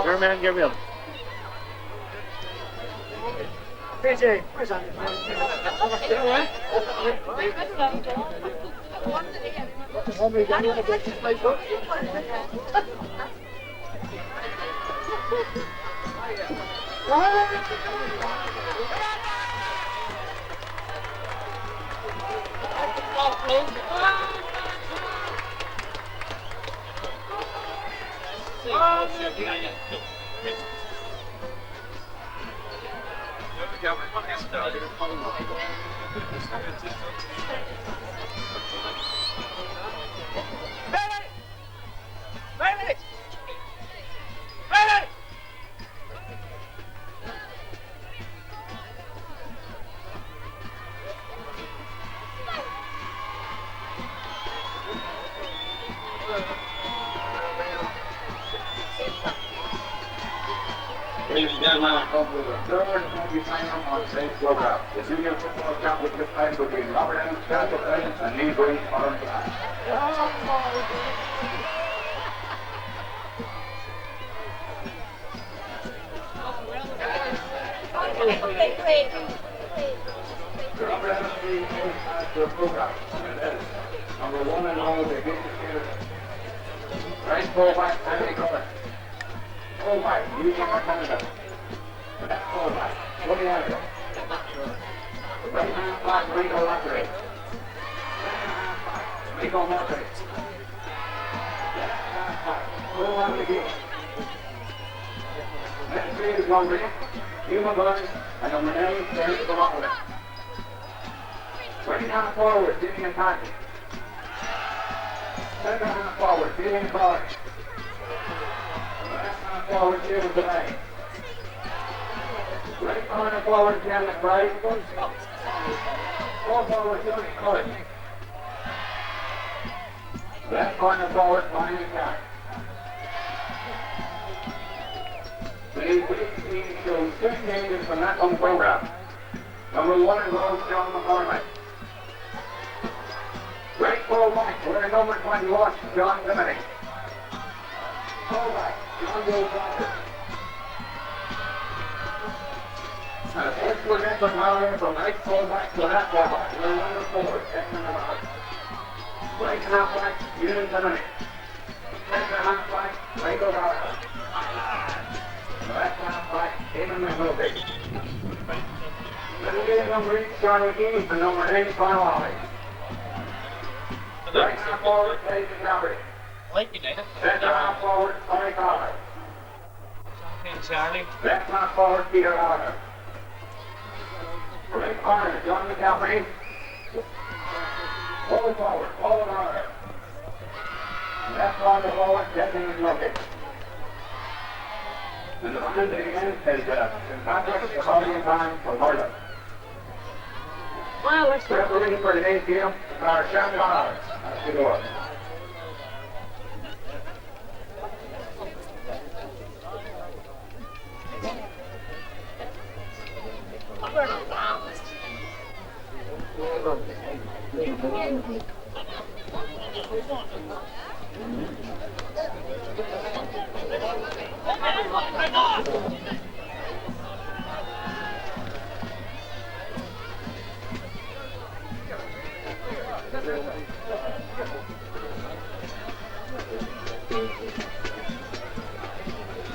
Your man, give him. PJ, where's that? Ladies and gentlemen, I come with a third semi-final on today's program. The Junior Football Championship fight between Robertson, Castlefinn, and neighbouring Ardara. The Robertson team has their program, and that is number 1 and all, they get the right fullback, Andy Cullen. Fullback, Eugene Canada. Left fullback, Tony Adler. Right hand back, Rico Lottery. Left hand back, Rico Lottery. Left hand back, Whelan again. Left three is number 8, Human Burns, and number 9, Terry Lottery. Right hand forward, Jimmy and Packie. Center hand forward, Billy and Bart. Forward, David Delay. Right corner forward, Jan McBride. Four forward, Johnny Cullen. Left corner forward, Brian Catt. The team shows 6 changes from that home program. Number 1 involves John McCumhaill. Right fullback, wearing number 21, John Emmets. Fullback, John Ballybofey. And a first position now from right fullback to left fullback. We're number 4, Edmund Bart. Right halfback, Ewan Emmets. Center halfback, Michael Ardara. Left halfback, McCumhaill. Middle game number 8, Charlie Keeney, and number 8, Ballybofey. Right half forward, Dessie Calvary. Center half forward, Tony Collins. Left half forward, Peter Ardara. Right corner, John McCumhaill. Full forward, Paul Ardara. Left corner forward, Dessie McDermott. And the man again is Patrick, the Hollywood man from Whelan. Well, let's referee for today's game, our Sam Bart. That's the door.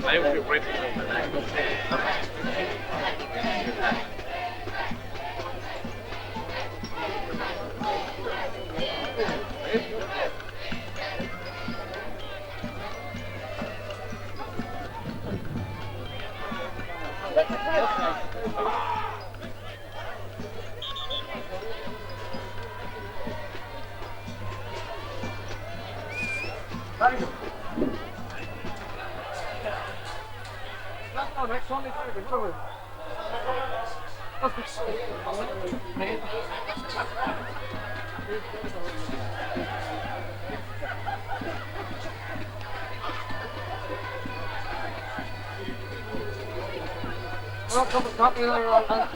I will be ready. Next one is covered. not come and copy there.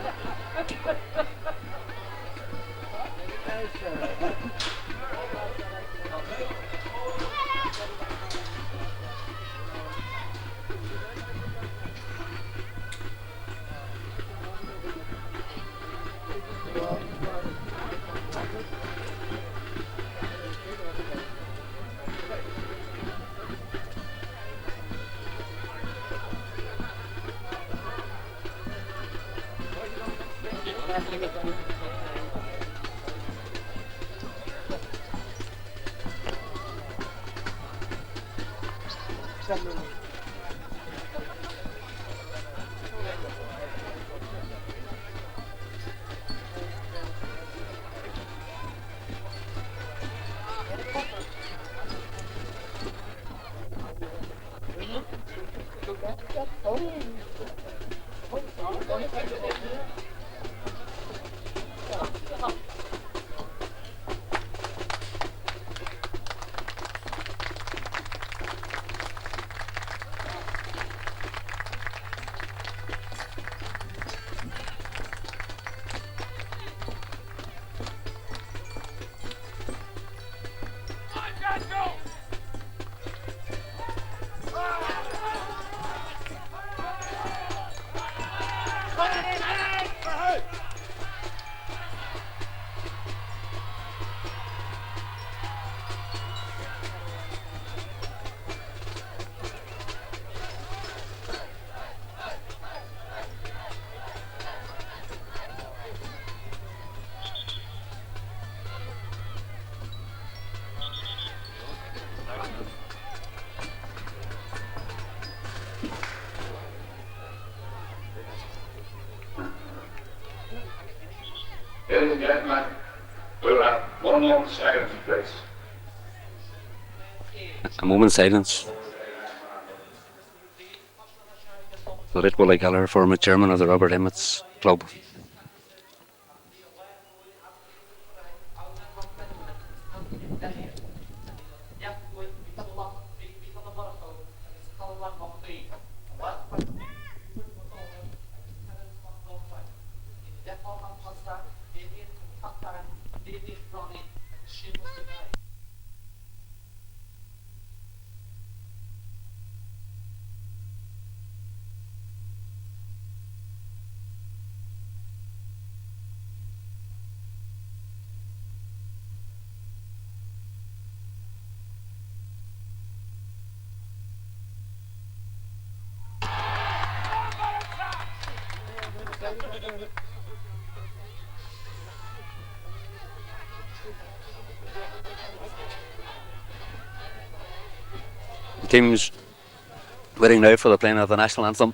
Ladies and gentlemen, we'll have 1 moment's silence, please. A moment's silence. The Red Bull Gallagher, former chairman of the Robert Emmets Club. The team's waiting now for the playing of the national anthem.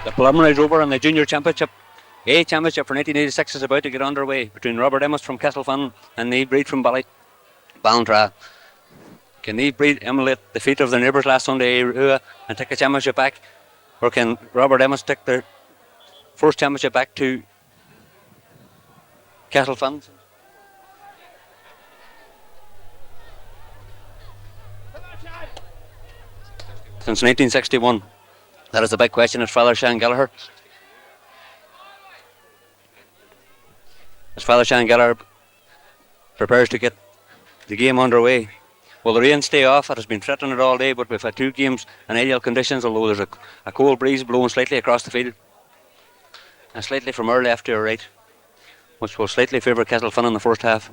The preliminaries over and the junior championship, GAA championship for 1986 is about to get underway between Robert Emmets from Castlefinn and Naomh Brid from Ballintra. Can Naomh Brid emulate the feat of their neighbours last Sunday and take the championship back, or can Robert Emmets take their first championship back to Castlefinn? Since 1961. That is the big question as Father Sean Gallagher. As Father Sean Gallagher prepares to get the game underway. Will the rain stay off? It has been threatening it all day, but we've had two games in ideal conditions, although there's a cold breeze blowing slightly across the field. And slightly from our left to our right, which will slightly favour Castlefinn in the first half.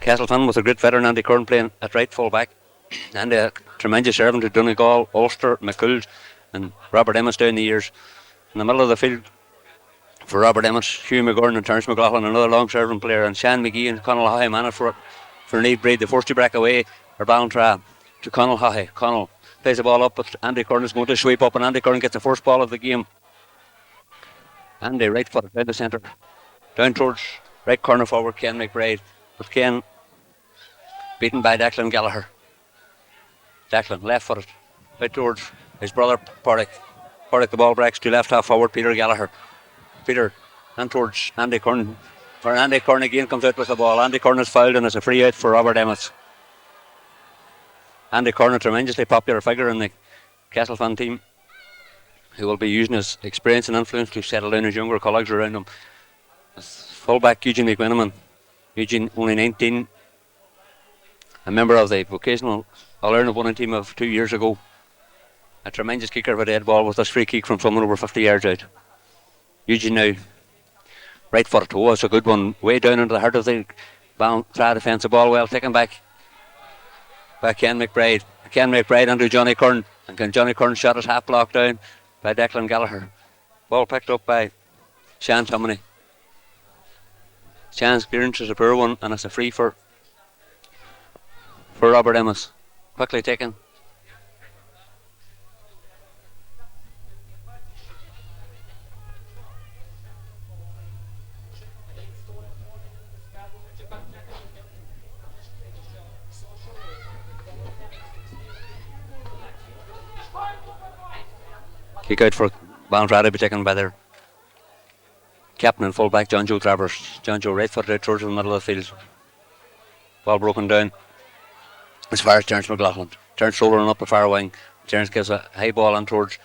Castlefinn with a great veteran Andy Curran playing at right full back, and a tremendous servant to Donegal, Ulster, McCumhaill, and Robert Emmets down the years. In the middle of the field for Robert Emmets, Hugh McGurn and Terence McLaughlin, another long serving player, and Sean McGee and Conall Haughey man for Naomh Brid. The first to break away are Ballintra to Conall Haughey. Conall plays the ball up, but Andy Curran is going to sweep up, and Andy Curran gets the first ball of the game. Andy right foot down the centre, down towards right corner forward Ken McBride, but Ken beaten by Declan Gallagher. Declan left footed right towards his brother Porrick. Porrick, the ball breaks to left half forward Peter Gallagher. Peter and towards Andy Curran, where Andy Curran again comes out with the ball. Andy Curran is fouled and it's a free out for Robert Emmets. Andy Curran, a tremendously popular figure in the Castlefinn team, who will be using his experience and influence to settle down his younger colleagues around him. Fullback Eugene McMenamin. Eugene, only 19, a member of the vocational All-Ireland winning team of 2 years ago. A tremendous kicker of a dead ball with this free kick from someone over 50 yards out. Eugene now right footed. Oh, it's a good one, way down into the heart of the Ballintra defence. The ball well taken back by Ken McBride. Ken McBride under Johnny Curran, and Johnny Curran shot is half blocked down by Declan Gallagher. Ball picked up by Sean Tominey. Sean's clearance is a poor one, and it's a free for Robert Emmets. Quickly taken. Kick out for Ballintra to be taken by their captain and fullback John Joe Travers. John Joe right footed out towards the middle of the field. Ball broken down as far as Terence McLaughlin. Terence rolling up the far wing. Terence gives a high ball on towards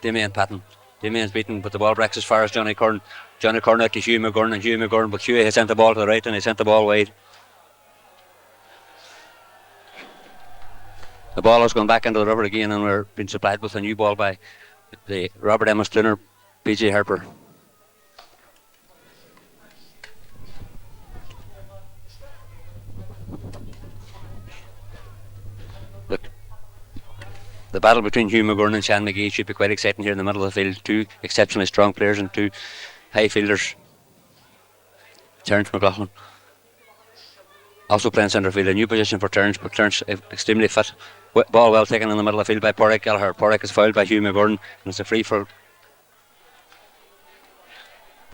Damien Patton. Damien's beaten, but the ball breaks as far as Johnny Curran. Johnny Curran out to Hugh McGurn, and Hugh McGurn, but Hugh has sent the ball to the right and he sent the ball wide. The ball has gone back into the river again, and we're being supplied with a new ball by the Robert Emmets trainer, PJ Harper. Look, the battle between Hugh McGurn and Sean McGee should be quite exciting here in the middle of the field. Two exceptionally strong players and two high fielders. Terence McLaughlin also playing centre field, a new position for Terence, but Terence extremely fit. Ball well taken in the middle of the field by Porrick Gallagher. Porrick is fouled by Hugh McGurn, and it's a free for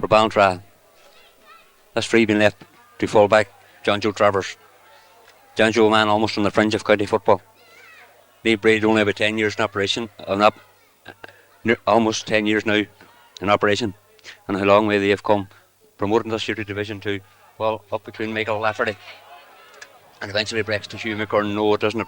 Ballintra. This free being left to full back John Joe Travers. John Joe, a man almost on the fringe of county football. Naomh Brid only about 10 years in operation, almost 10 years now in operation, and how long way they have come, promoting this year to Division 2. Well, up between Michael Lafferty and eventually breaks to Hugh McGurn. No, it doesn't. It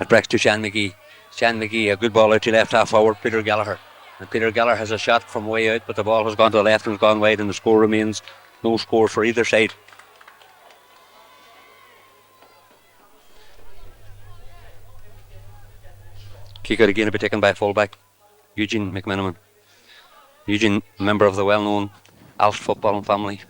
breaks to Sean McGee. Sean McGee, a good ball out to left half forward Peter Gallagher, and Peter Gallagher has a shot from way out, but the ball has gone to the left and gone wide, and the score remains no score for either side. Kick out again to be taken by fullback Eugene McMenamin. Eugene, a member of the well-known Alf football family.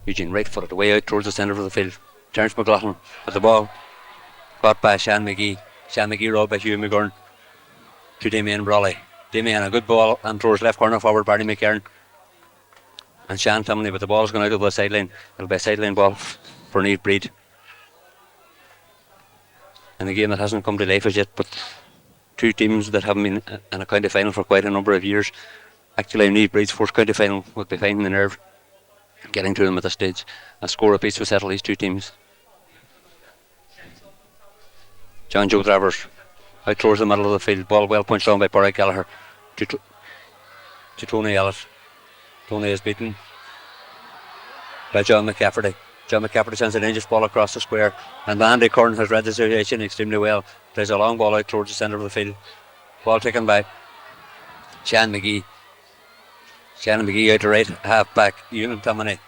Eugene right footed away out towards the centre of the field. Terence McLaughlin with the ball caught by Sean McGee. Sean McGee rolled by Hugh McGurn to Damien Brawley. Damien, a good ball and towards left corner forward Barry McCarron. And Sean Tominey, but the ball's gone out over the sideline. It'll be a sideline ball for Naomh Brid. In a game that hasn't come to life as yet, but two teams that haven't been in a county final for quite a number of years. Actually, Naomh Brid's first county final would be finding the nerve getting to them at this stage. A score apiece will settle these two teams. John Joe Travers out towards the middle of the field. Ball well punched on by Porrick Gallagher to Tony Ellis. Tony is beaten by John McCafferty. John McCafferty sends a dangerous ball across the square, and Andy Curran has read the situation extremely well. Plays a long ball out towards the centre of the field. Ball taken by Sean McGee. Sean McGee out to right half back. Ewan Tominey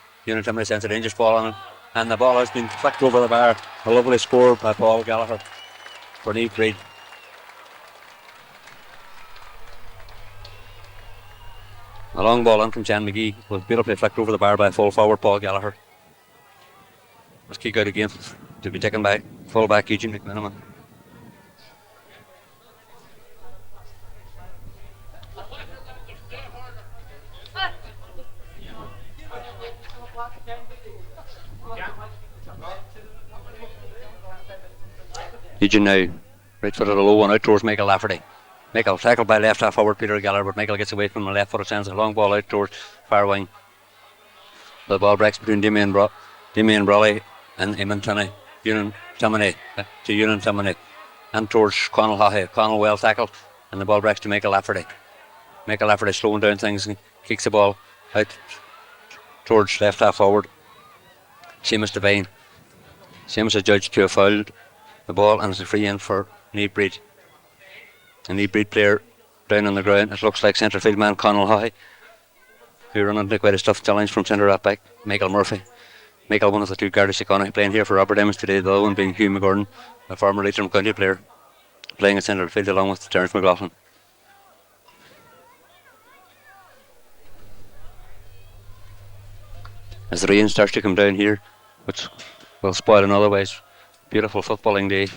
sends a dangerous ball on it, and the ball has been flicked over the bar. A lovely score by Paul Gallagher for Naomh Brid. A long ball in from Jan McGee was beautifully flicked over the bar by full forward Paul Gallagher. Was kick out again to be taken by full back Eugene McMenamin. Eugene now right foot at a low one out towards Michael Lafferty. Michael tackled by left half forward Peter Gallagher, but Michael gets away from the left foot, sends a long ball out towards far wing. The ball breaks between Damien Brawley and Eamon Tinney. Unan Timoney and towards Conall Haughey. Conall well tackled, and the ball breaks to Michael Lafferty. Michael Lafferty slowing down things and kicks the ball out towards left half forward. Seamus Devine. Seamus adjudged to have fouled the ball, and it's a free in for Naomh Brid. A Naomh Brid player down on the ground. It looks like centre field man Conall Haughey, who run into quite a tough challenge from centre right back Michael Murphy. Michael, one of the two Garda Síochána playing here for Robert Emmets today, the other one being Hugh McGordon, a former Leitrim County player, playing at centre field along with Terence McLaughlin. As the rain starts to come down here, which will spoil an otherwise beautiful footballing day.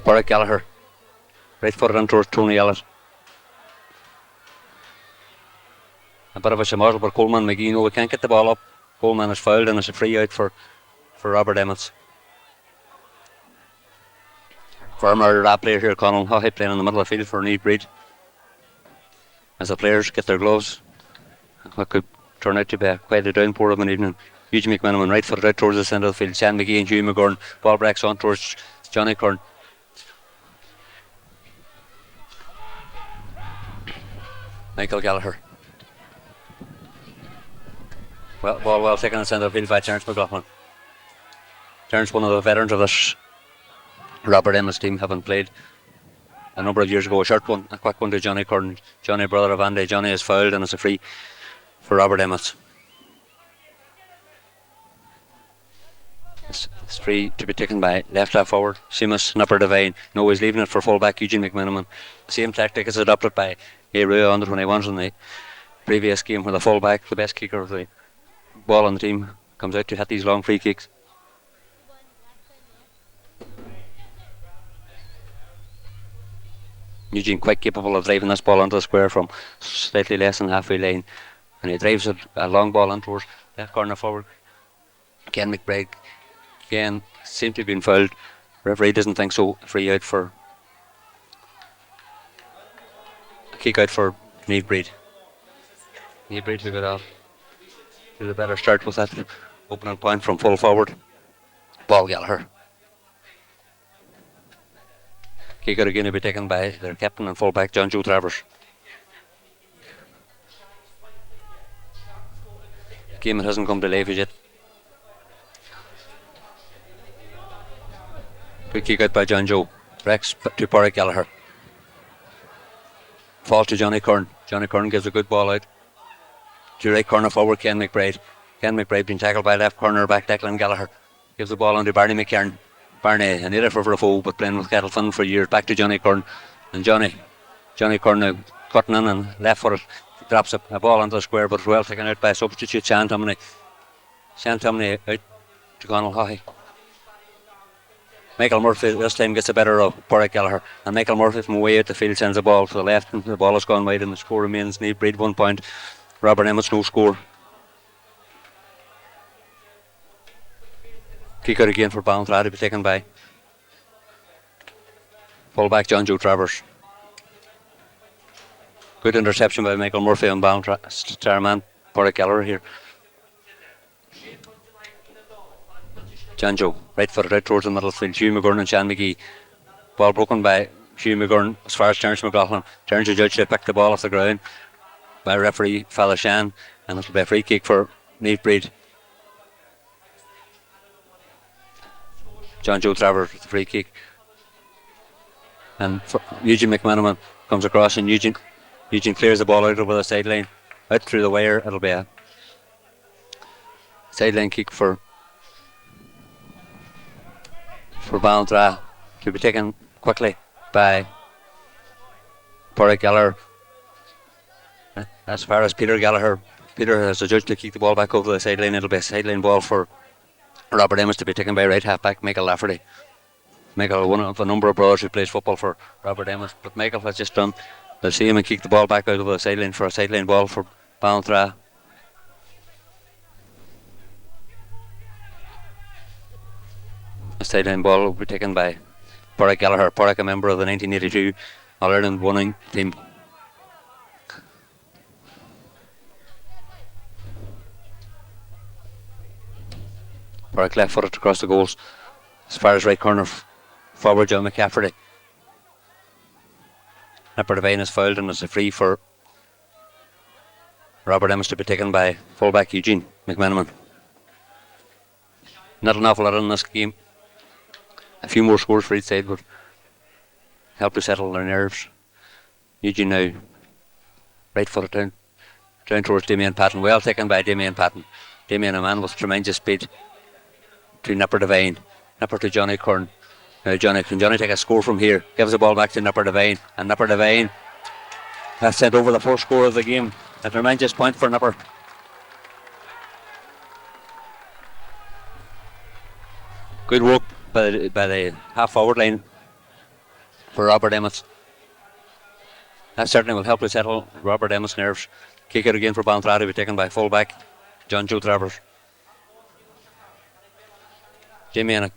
Bart Gallagher, right footed in towards Tony Elliott. A bit of a shamozzle, but Coleman McGee, no, we can't get the ball up. Coleman is fouled, and it's a free out for Robert Emmets. Former Ardara player here, Conall Haughey, playing in the middle of the field for Naomh Brid. As the players get their gloves, what could turn out to be quite a downpour of an evening. Eugene McMenamin right footed out towards the centre of the field. Sean McGee and Hugh McGordon. Ball breaks on towards Johnny Curran. Michael Gallagher. Ball well taken in the centre of the field by Terence McLaughlin. Terence, one of the veterans of this Robert Emmets team, having played a number of years ago. A short one, a quick one to Johnny Curran. Johnny, brother of Andy. Johnny is fouled, and it's a free for Robert Emmets. It's free to be taken by left half forward Seamus Nipper Devine. No, he's leaving it for full back Eugene McMenamin. Same tactic as adopted by Rua under 21s in the previous game, where the full back, the best kicker of the ball on the team, comes out to hit these long free kicks. Eugene quite capable of driving this ball onto the square from slightly less than halfway line, and he drives it a long ball in towards left corner forward. Ken McBride again seemed to have been fouled. Referee doesn't think so. Free out for a kick out for Naomh Brid. Naomh Brid took it off to the better start with that opening point from full forward Paul Gallagher. Kick out again to be taken by their captain and fullback John Joe Travers. Game that hasn't come to life as yet. Good kick out by John Joe. Rex to Bart Gallagher. Fall to Johnny Curran. Johnny Curran gives a good ball out to right corner forward Ken McBride. Ken McBride being tackled by left corner back Declan Gallagher. Gives the ball on to Barney McCarn. Barney, a native for a foe, but playing with Castlefinn for years. Back to Johnny Curran. And Johnny Curran now cutting in and left footed. Drops a ball onto the square, but well taken out by a substitute, Sean Tumney. Sean Tumney out to Conall Haughey. Michael Murphy this time gets a better of Bart Gallagher, and Michael Murphy from way out the field sends the ball to the left, and the ball has gone wide, and the score remains Naomh Brid 1 point. Robert Emmets no score. Kick out again for Ballintra to be taken by fullback John Joe Travers. Good interception by Michael Murphy on Ballintra. Star man Bart Gallagher here. John Joe, right footed out towards the middle field. Hugh McGurn and Sean McGee. Ball broken by Hugh McGurn as far as Terence McLaughlin. Terence the judge to pick the ball off the ground by referee Father Shan, and it'll be a free kick for Naomh Brid. John Joe Travers with the free kick. And Eugene McMenamin comes across, and Eugene clears the ball out over the sideline. Out through the wire, it'll be a sideline kick for for Ballintra to be taken quickly by Porrick Gallagher. As far as Peter Gallagher, Peter has adjudged to kick the ball back over the sideline. It'll be a sideline ball for Robert Emmets to be taken by right half-back Michael Lafferty. Michael, one of a number of brothers who plays football for Robert Emmets, but Michael has just done the same and kicked the ball back out of the sideline for a sideline ball for Ballintra. A sideline ball will be taken by Porrick Gallagher. Porrick, a member of the 1982 All-Ireland winning team. Porrick left-footed across the goals as far as right corner forward John McCafferty. Nipper Devine is fouled and it's a free for Robert Emmets to be taken by fullback Eugene McMenamin. Not an awful lot in this game. A few more scores for each side would help to settle their nerves. Eugene now right footed down towards Damien Patton. Well taken by Damien Patton. Damien, a man with tremendous speed, to Nipper Devine. Nipper to Johnny Curran. Now can Johnny take a score from here? Gives the ball back to Nipper Devine, and Nipper Devine has sent over the first score of the game. A tremendous point for Nipper. Good work by the half forward line for Robert Emmets. That certainly will help to settle Robert Emmets' nerves. Kick it again for Ballintra to be taken by fullback John Joe Travers. Jamie, an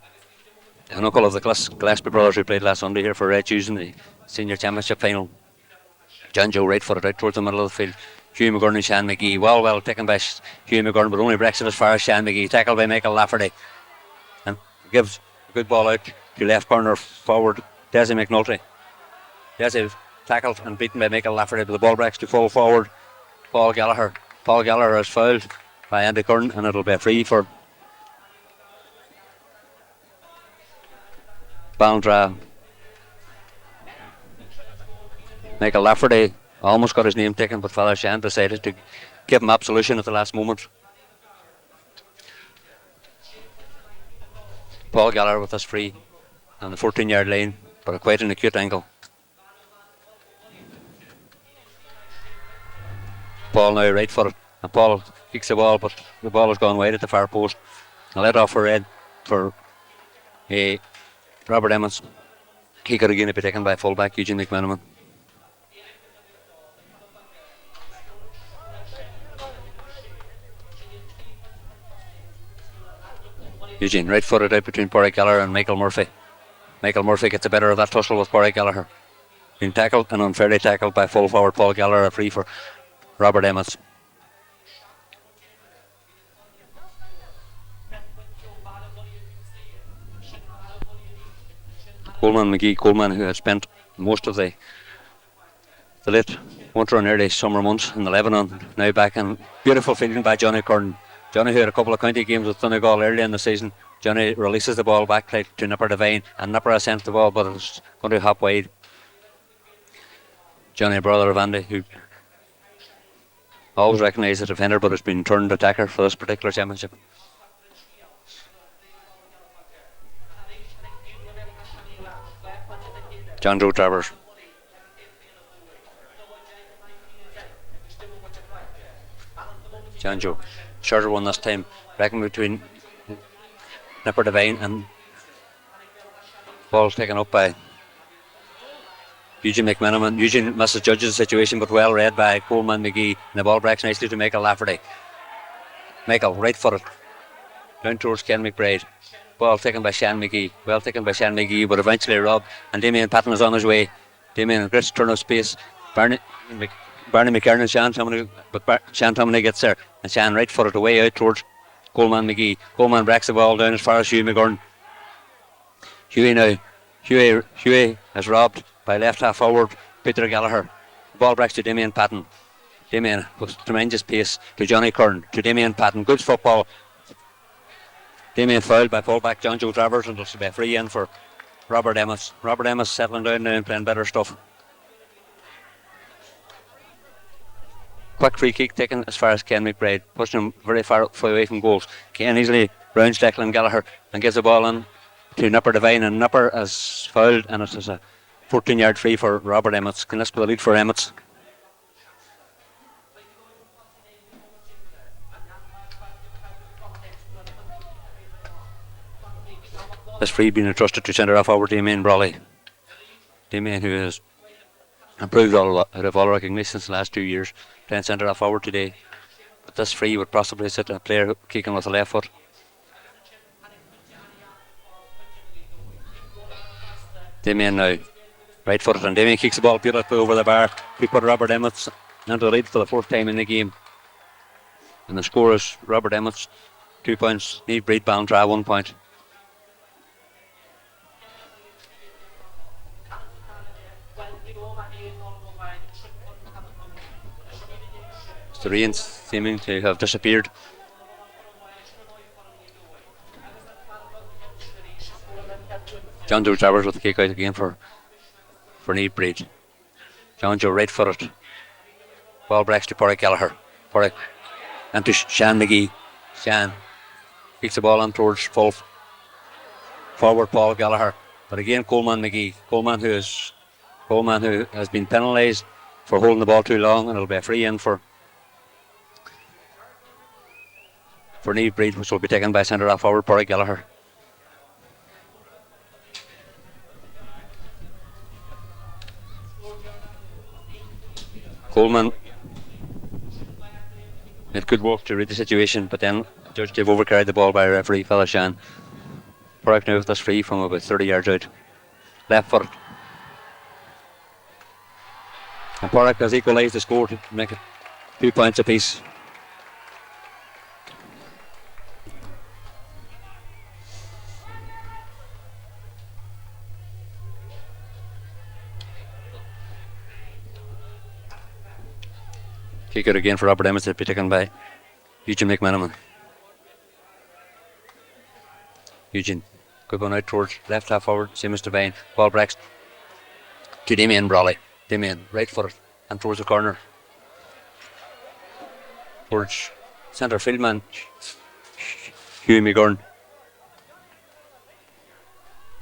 uncle of the Gillespie brothers who played last Sunday here for Red Shoes in the senior championship final. John Joe right footed out towards the middle of the field. Hugh McGurn and Sean McGee. Well taken by Hugh McGurn, but only breaks it as far as Sean McGee. Tackled by Michael Lafferty. And gives a good ball out to left corner forward Dessie McNulty. Dessie tackled and beaten by Michael Lafferty, but the ball breaks to full forward Paul Gallagher. Paul Gallagher is fouled by Andy Curran, and it'll be a free for Ballintra. Michael Lafferty almost got his name taken, but Father Shan decided to give him absolution at the last moment. Paul Gallagher with us free on the 14-yard line, but quite an acute angle. Paul now right footed, and Paul kicks the ball, but the ball has gone wide at the far post. A let off for red for Robert Emmets. Kick it again to be taken by fullback Eugene McMenamin. Eugene right footed out between Porrick Gallagher and Michael Murphy. Michael Murphy gets the better of that tussle with Porrick Gallagher. Being tackled and unfairly tackled by full forward Paul Gallagher, a free for Robert Emmets. Coleman, who had spent most of the late winter and early summer months in the Lebanon, now back in beautiful fielding by Johnny Curran. Johnny, who had a couple of county games with Donegal early in the season, Johnny releases the ball back to Nipper Devine, and Nipper has sent the ball, but it's going to hop wide. Johnny, a brother of Andy, who always recognised the defender, but has been turned attacker for this particular championship. John Joe Travers. John Joe. Shorter one this time. Reckon between Nipper Devine and ball taken up by Eugene McMenamin. Eugene misjudges the situation, but well read by Coleman McGee. And the ball breaks nicely to Michael Lafferty. Michael, right footed. Down towards Ken McBride. Ball taken by Shan McGee. Well taken by Shan McGee, but eventually robbed. And Damien Patton is on his way. Damien, a great turn of space. Barney McKernan and Shan Tomini, but Shan Tomini gets there. And Shan right footed away out towards Coleman McGee. Coleman breaks the ball down as far as Hugh McGurn. Huey now. Huey is robbed by left half forward Peter Gallagher. The ball breaks to Damien Patton. Damien with tremendous pace to Johnny Curran, to Damien Patton. Good football. Damien fouled by fullback John Joe Travers, and it'll be a free in for Robert Emmets. Robert Emmets settling down now and playing better stuff. Quick free kick taken as far as Ken McBride, pushing him very far away from goals. Ken easily rounds Declan Gallagher and gives the ball in to Nipper Devine, and Nipper is fouled, and it is a 14-yard free for Robert Emmets. Can this be the lead for Emmets? This free being entrusted to centre half forward Damien Brawley. Damien, who has improved out of all recognitions the last 2 years, playing centre half forward today. But this free would possibly sit a player kicking with the left foot. Damien now right footed, and Damien kicks the ball beautifully over the bar. We put Robert Emmets into the lead for the 4th time in the game. And the score is Robert Emmets 2 points, Naomh Brid Ballintra 1 point. The rains seeming to have disappeared. John Joe Travers with the kick out again for Naomh Brid. John Joe right footed. Ball breaks to Porrick Gallagher. Porrick and to Shan McGee. Shan kicks the ball on towards full forward Paul Gallagher. But again Coleman McGee. Coleman who has been penalised for holding the ball too long, and it'll be a free in for Naomh Brid, which will be taken by centre half forward Porrick Gallagher. Coleman made good work to read the situation, but then judged to have overcarried the ball by referee Fella Shan. Porrick now with this free from about 30 yards out. Left foot. And Porrick has equalised the score to make it 2 points apiece. Kick out again for Robert Emmets to be taken by Eugene McManaman. Eugene, good one out towards left half forward, same as Devine. Ball breaks to Damien Brawley. Damien, right footed and towards the corner. Towards centre field man Hugh McGurn.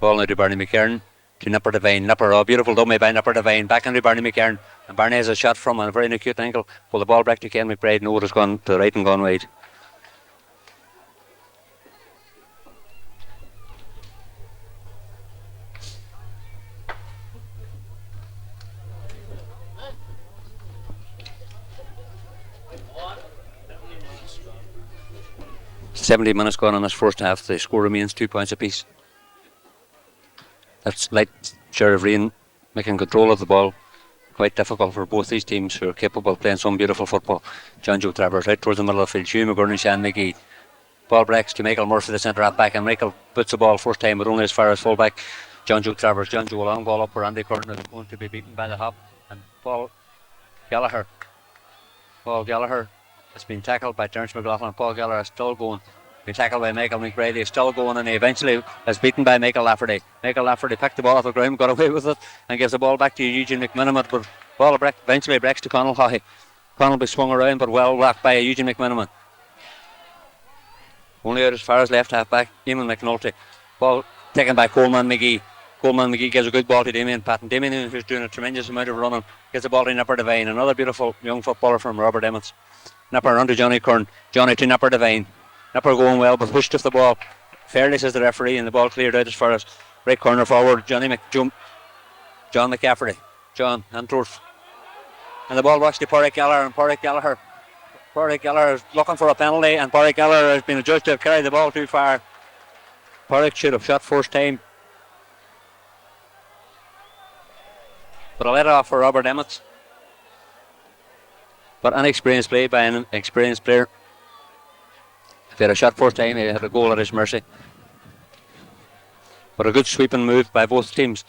Ball now to Barney McCarron. To Nipper Devine. Nipper, beautiful dummy by Nipper Devine. Back into Barney McCarron. And Barney has a shot from a very acute angle. Pull the ball back to Ken McBride. No, it has gone to the right and gone wide. "70 minutes gone in this first half. The score remains 2 points apiece." That's light share of rain making control of the ball quite difficult for both these teams, who are capable of playing some beautiful football. John Joe Travers right towards the middle of the field. Hugh McGurn and Shan McGee. Ball breaks to Michael Murphy, the centre half back, and Michael puts the ball first time, but only as far as full back. John Joe Travers. John Joe, a long ball up for Andy Curtin, is going to be beaten by the hop. And Paul Gallagher has been tackled by Terence McLaughlin. Paul Gallagher is still going. Been tackled by Michael McBride. He's still going, and he eventually is beaten by Michael Lafferty. Michael Lafferty picked the ball off the ground, got away with it, and gives the ball back to Eugene McManaman. But ball eventually breaks to Connell Haughey. Connell be swung around, but well whacked by Eugene McManaman. Only out as far as left half back, Eamon McNulty. Ball taken by Coleman McGee. Coleman McGee gives a good ball to Damien Patton. Damien, who's doing a tremendous amount of running, gives the ball to Nipper Devine. Another beautiful young footballer from Robert Emmets. Nipper on to Johnny Kern. Johnny to Nipper Devine. Nipper going well, but pushed off the ball fairly, says the referee, and the ball cleared out as far as right corner forward. John McCafferty. John and towards, and the ball walks to Porrick Gallagher, and Porrick Gallagher is looking for a penalty, and Porrick Gallagher has been adjudged to have carried the ball too far. Porrick should have shot first time, but a let off for Robert Emmets. But inexperienced play by an experienced player. If he had a shot first time, he had a goal at his mercy. But a good sweeping move by both teams,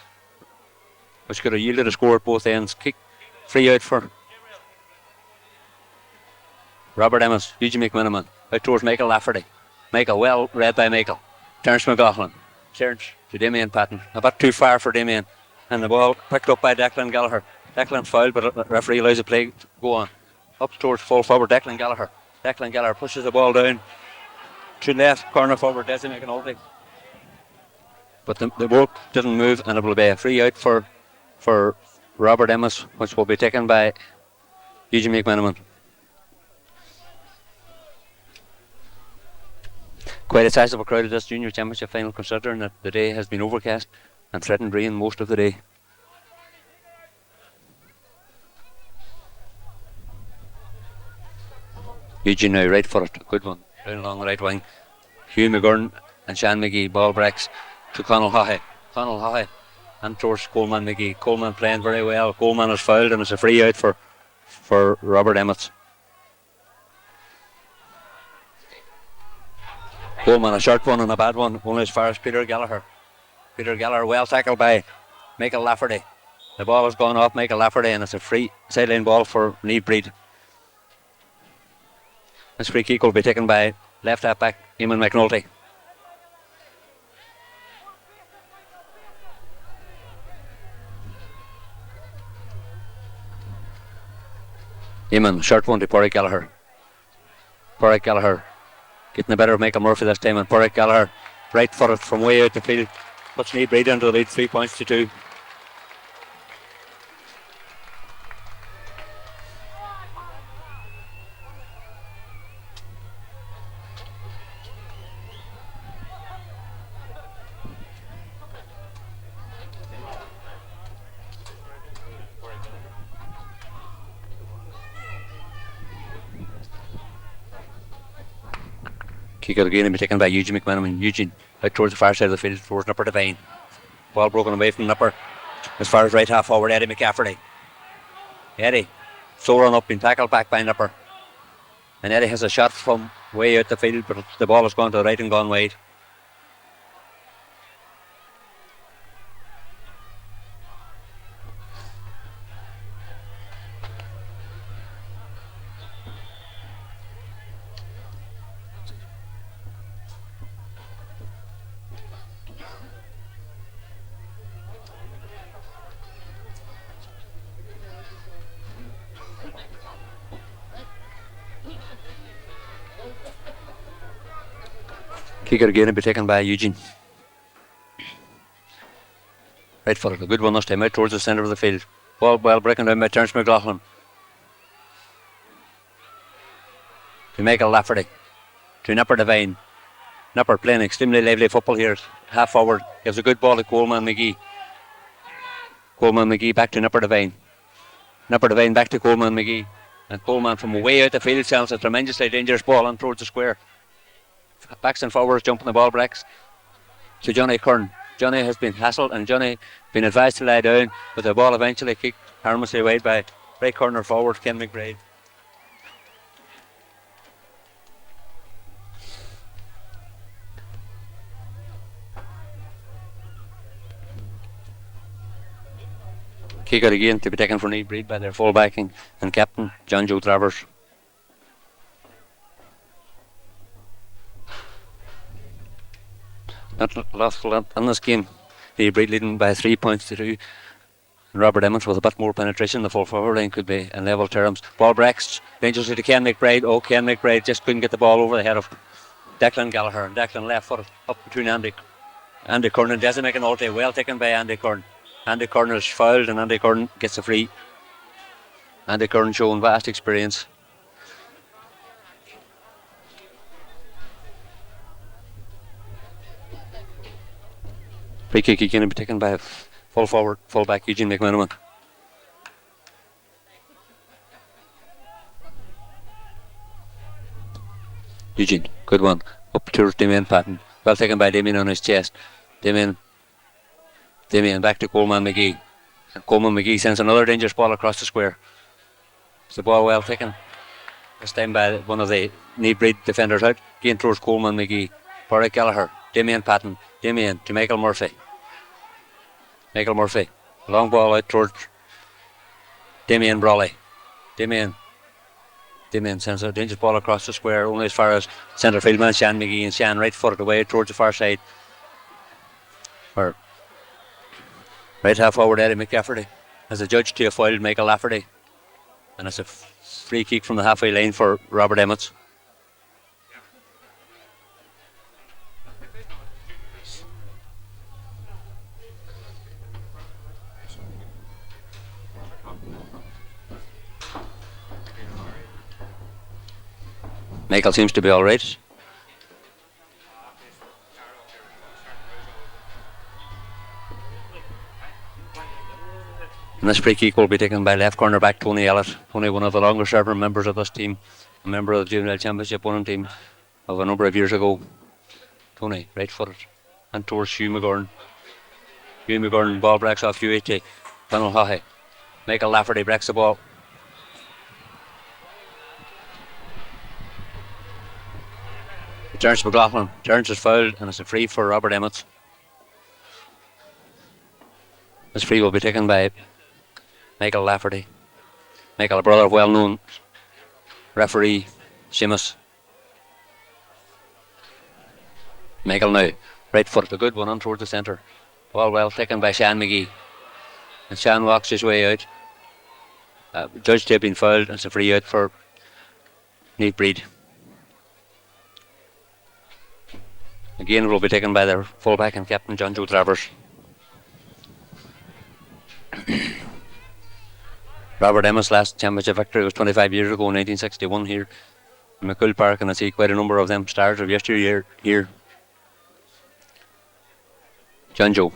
which could have yielded a score at both ends. Kick free out for Robert Emmets. Eugene McManaman out towards Michael Lafferty. Michael, well read by Michael. Terence McLaughlin. Terence to Damien Patton. A bit too far for Damien. And the ball picked up by Declan Gallagher. Declan fouled, but the referee allows the play to go on. Up towards full forward Declan Gallagher. Declan Gallagher pushes the ball down to left corner forward Dessie McNulty. but the ball didn't move, and it will be a free out for Robert Emmets, which will be taken by Eugene McManaman. Quite a sizable crowd at this junior championship final, considering that the day has been overcast and threatened rain most of the day. Eugene now right for it, good one, down along the right wing. Hugh McGurn and Sean McGee, ball breaks to Connaught. Connaught and towards Coleman McGee. Coleman playing very well. Coleman is fouled and it's a free out for Robert Emmets. Coleman, a short one and a bad one, only as far as Peter Gallagher. Peter Gallagher well tackled by Michael Lafferty. The ball has gone off Michael Lafferty and it's a free sideline ball for Naomh Brid. This free kick will be taken by left half back Eamon McNulty. Eamon, short one to Porrick Gallagher. Porrick Gallagher getting the better of Michael Murphy this time, and Porrick Gallagher right footed from way out the field puts Naomh Brid into the lead 3 points to 2. Kick out again and be taken by Eugene McManaman. Eugene out towards the far side of the field towards Nipper Devine. Ball broken away from Nipper as far as right half forward Eddie McCafferty. Eddie so run up, being tackled back by Nipper, and Eddie has a shot from way out the field, but the ball has gone to the right and gone wide. Kick it again and be taken by Eugene. Right footed, a good one this time, out towards the centre of the field. Ball well breaking down by Terence McLaughlin. To Michael Lafferty. To Nipper Devine. Nipper playing extremely lively football here. Half forward, gives a good ball to Coleman McGee. Coleman McGee back to Nipper Devine. Nipper Devine back to Coleman McGee. And Coleman from way out the field sells a tremendously dangerous ball on towards the square. Backs and forwards, jumping the ball breaks to Johnny Kern. Johnny has been hassled and Johnny been advised to lie down, but the ball eventually kicked harmlessly wide by right corner forward Ken McBride. Kick out again to be taken for Naomh Brid by their full backing and captain John Joe Travers. Not lost in this game. Naomh Brid leading by 3 points to 2. And Robert Emmets with a bit more penetration. The full forward line could be in level terms. Ball breaks dangerously to Ken McBride. Oh, Ken McBride just couldn't get the ball over the head of Declan Gallagher. And Declan left footed up between Andy Kern and Dessie McNulty. Well taken by Andy Kern. Andy Kern is fouled and Andy Kern gets a free. Andy Kern showing vast experience. Free kick again to be taken by full back Eugene McManaman. Eugene, good one. Up towards Damien Patton. Well taken by Damien on his chest. Damien back to Coleman McGee. And Coleman McGee sends another dangerous ball across the square. It's the ball well taken. This time by one of the Naomh Brid defenders out. Again towards Coleman McGee. Porrick Gallagher. Damien Patton. Damien to Michael Murphy. Michael Murphy. Long ball out towards Damien Brawley. Damien sends a dangerous ball across the square, only as far as centre field man Sean McGee, and Sean right footed away towards the far side. Or right half forward Eddie McCafferty as a judge to a foiled Michael Lafferty. And it's a free kick from the halfway line for Robert Emmets. Michael seems to be alright. And this free kick will be taken by left corner back Tony Elliott. Tony, one of the longest serving members of this team, a member of the Juvenile Championship winning team of a number of years ago. Tony, right footed, and towards Hugh McGurn. Hugh McGurn, ball breaks off UAT. Donald Michael Lafferty breaks the ball. Terence McLaughlin. Terence is fouled and it's a free for Robert Emmets. This free will be taken by Michael Lafferty. Michael, a brother of well-known referee Seamus. Michael now, right foot, a good one on towards the centre. Ball well taken by Sean McGee. And Sean walks his way out. Judged to have been fouled and it's a free out for Naomh Brid. Again, it will be taken by their fullback and captain John Joe Travers. Robert Emmets' last championship victory was 25 years ago in 1961 here in McCumhaill Park, and I see quite a number of them stars of yesteryear here. John Joe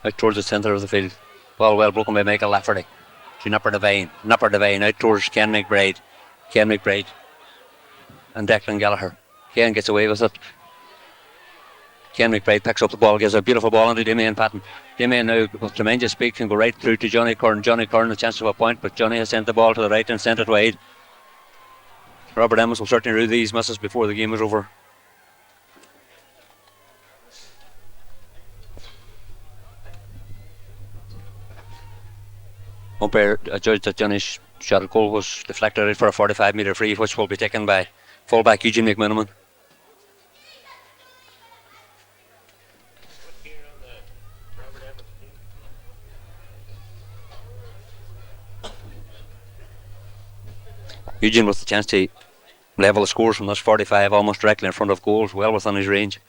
out towards the centre of the field. Ball well broken by Michael Lafferty to Nupper Devine out towards Ken McBride and Declan Gallagher. Ken gets away with it. Ken McBride picks up the ball, gives a beautiful ball into Damien Patton. Damien now with tremendous speed can go right through to Johnny Curran. Johnny Curran a chance of a point, but Johnny has sent the ball to the right and sent it wide. Robert Emmets will certainly rue these misses before the game is over. Umpire judged that Johnny's shot at goal was deflected out for a 45-metre free, which will be taken by fullback Eugene McMiniman. Eugene with the chance to level the scores from this 45 almost directly in front of goals, well within his range.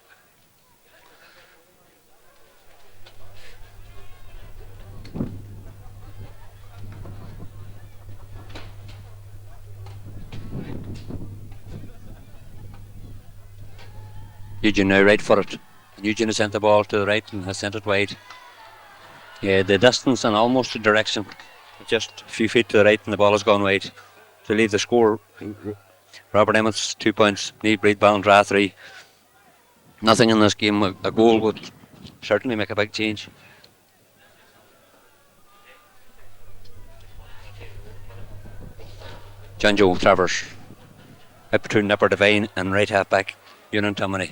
Eugene now right footed. Eugene has sent the ball to the right and has sent it wide. Yeah, the distance and almost the direction, just a few feet to the right, and the ball has gone wide. To leave the score, Robert Emmets 2 points, Naomh Brid Ballintra 3. Nothing in this game. A goal would certainly make a big change. John Joe Travers out between Nipper Devine and right half back Ewan Tominey.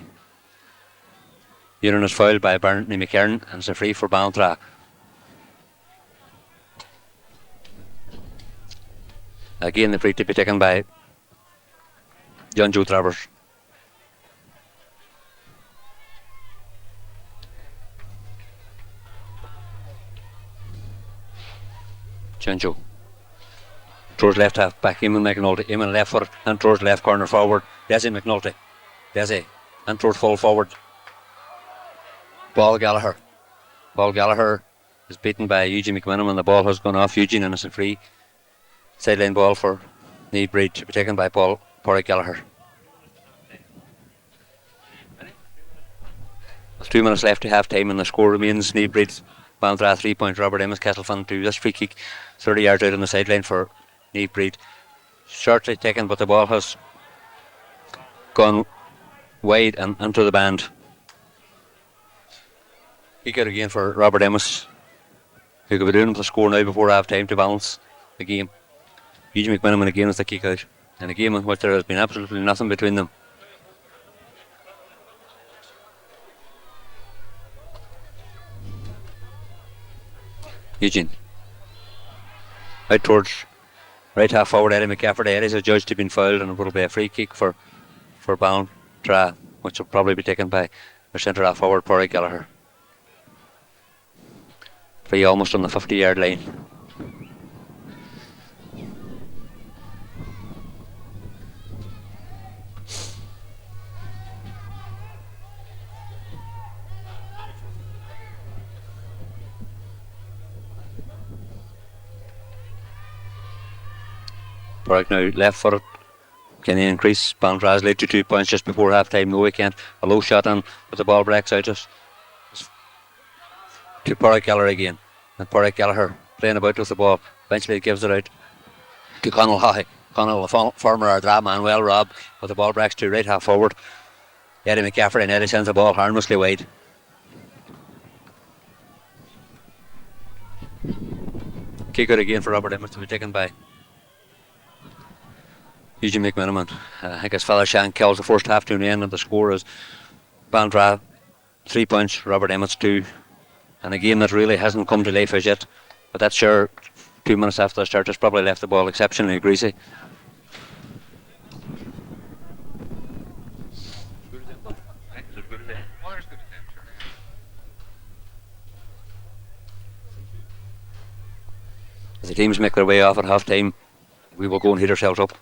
Ewan is fouled by Barney McKern and it's a free for Ballintra. Again, the free to be taken by John Joe Travers. John Joe towards left half back, Eamon McNulty. Eamon left foot and towards left corner forward, Dessie McNulty. Dessie and towards full forward, Paul Gallagher. Paul Gallagher is beaten by Eugene McMiniman and the ball has gone off Eugene and it's a free sideline ball for Naomh Brid to be taken by Paul Gallagher. With 2 minutes left to half time and the score remains Naomh Brid Ballintra 3 points, Robert Emmets Castlefinn 2. This free kick 30 yards out on the sideline for Naomh Brid. Shortly taken, but the ball has gone wide and into the band. Kick out again for Robert Emmets, who could be doing with the score now before half time to balance the game. Eugene McMiniman again with the kick out, in a game in which there has been absolutely nothing between them. Eugene out towards right half forward Eddie McCafferty. Eddie's adjudged to have been fouled and it will be a free kick for Ballintra, which will probably be taken by their centre half forward Paul Gallagher. Free almost on the 50-yard line. Bart now left footed, Can they increase Ballintra's lead to 2 points just before half time? No, we can't. A low shot on, but the ball breaks out just to Porrick Gallagher again. And Porrick Gallagher playing about with the ball. Eventually gives it out to Connell High. Connell, the former Ardara man, well robbed, but the ball breaks to right half forward. Eddie McCaffrey, and Eddie sends the ball harmlessly wide. Kick out again for Robert Emmets to be taken by Eugene McMenamin. I think his father Shan kills the first half to an end, and the score is Ballintra 3 points, Robert Emmets 2. And a game that really hasn't come to life as yet. But that's sure 2 minutes after the start has probably left the ball exceptionally greasy. As the teams make their way off at half time, we will go and heat ourselves up.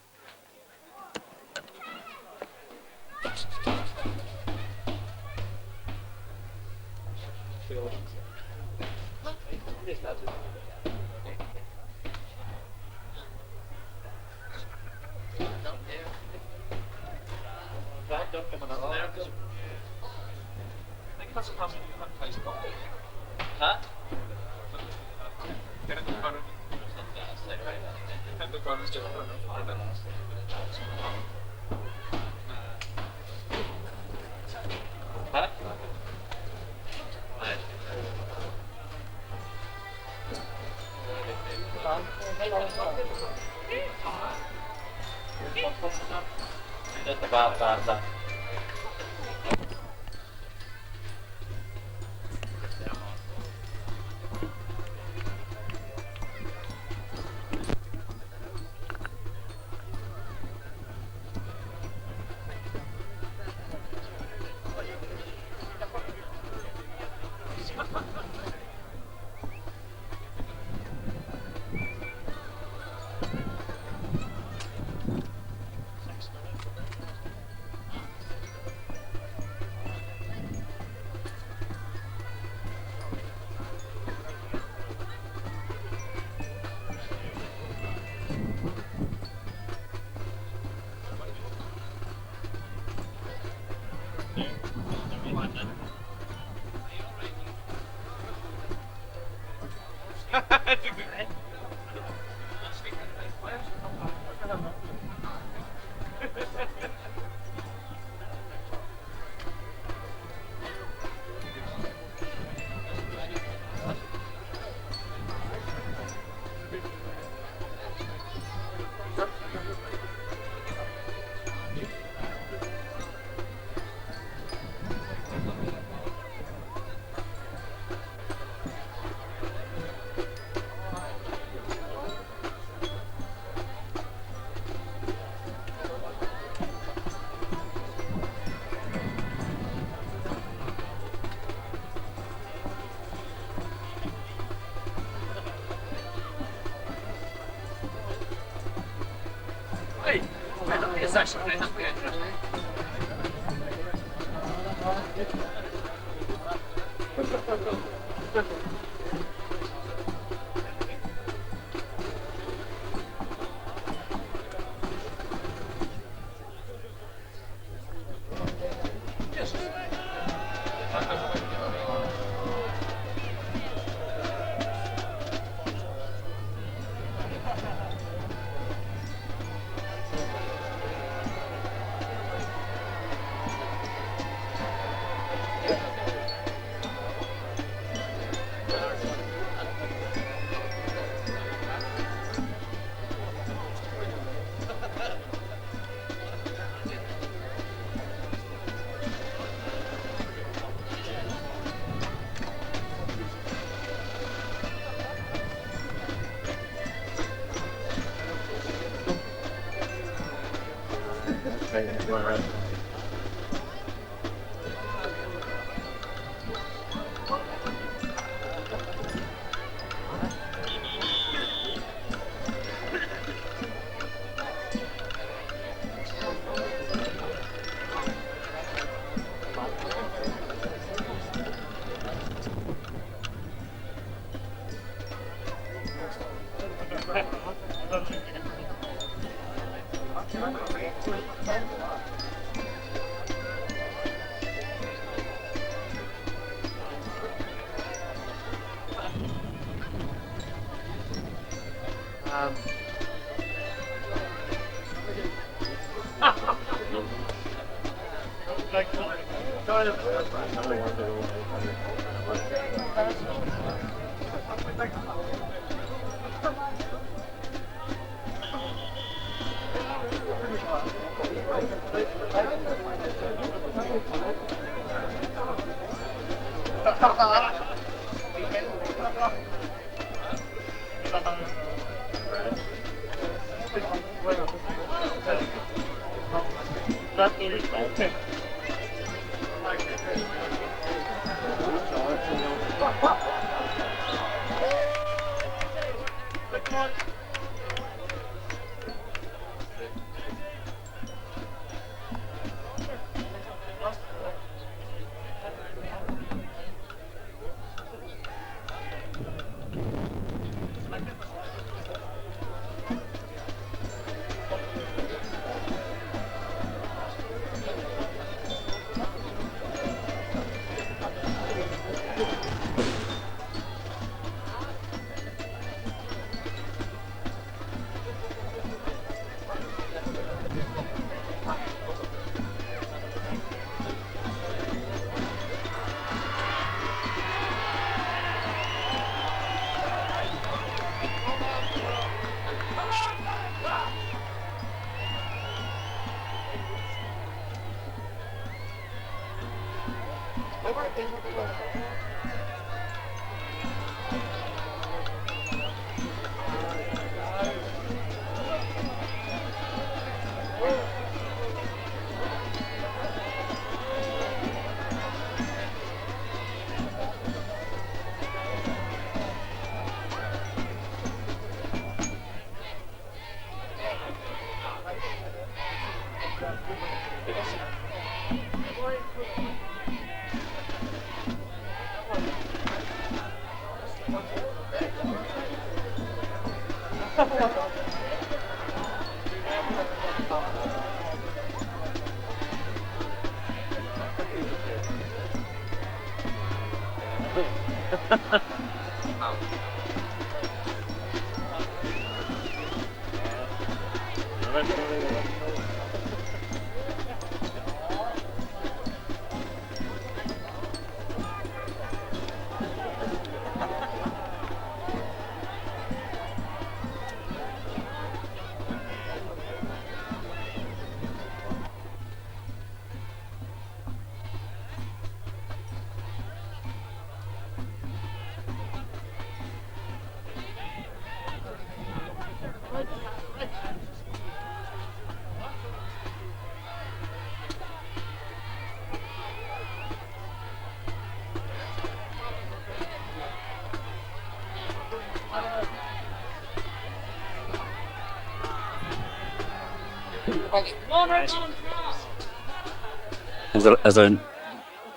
As the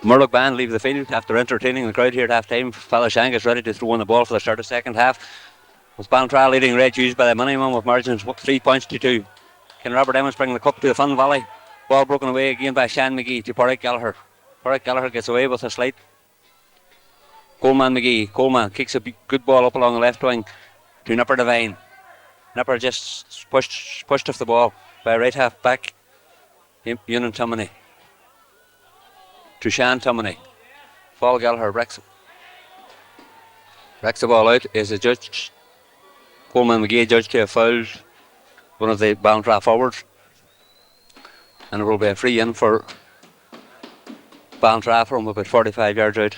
Murdoch band leave the field after entertaining the crowd here at half time, Fallashank is ready to throw in the ball for the start of the second half. With Ballintra leading Red Hughes by the minimum of margins 3 points to 2. Can Robert Emmets bring the cup to the Fun Valley? Ball broken away again by Shan McGee to Porrick Gallagher. Porrick Gallagher gets away with a slight. Coleman McGee. Coleman kicks a good ball up along the left wing to Nipper Devine. Nipper just pushed off the ball by right half back Ewan Tominey. To Shan Tominey. Paul Gallagher wrecks the ball out. Is a judge. Coleman McGee judged to have fouled one of the Ballintra forwards. And it will be a free in for Ballintra from about 45 yards out.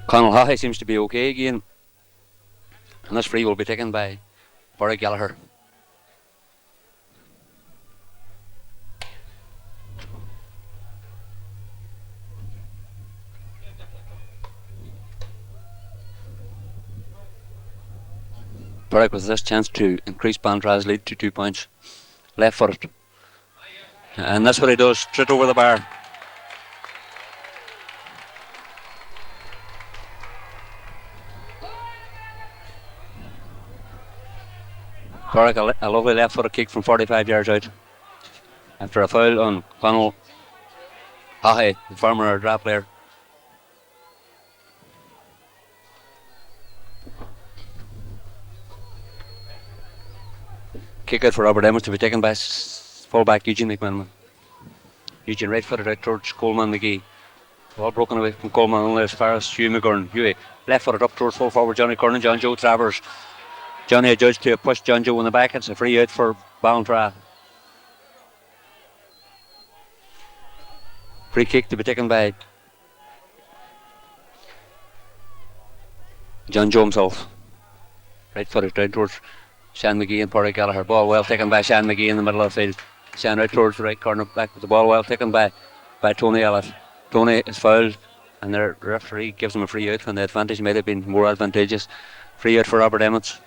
Conall seems to be okay again. And this free will be taken by Porrick Gallagher. Porrick with this chance to increase Ballintra's lead to 2 points. Left footed. And that's what he does, straight over the bar. Cork, a lovely left footed kick from 45 yards out. After a foul on Connell Hahe, the former Ardara player. Kick out for Robert Emmets to be taken by fullback Eugene McManaman. Eugene right footed out towards Coleman McGee. Ball broken away from Coleman only as far as Hugh McGurn. Huey left footed up towards full forward Johnny Curran and John Joe Travers. Johnny adjudged to push John Joe in the back. It's a free out for Ballintra. Free kick to be taken by John Joe himself. Right footed down towards Sean McGee and Porrick Gallagher. Ball well taken by Sean McGee in the middle of the field. Sean out towards the right corner, back with the ball well taken by Tony Elliott. Tony is fouled and the referee gives him a free out when the advantage might have been more advantageous. Free out for Robert Emmets.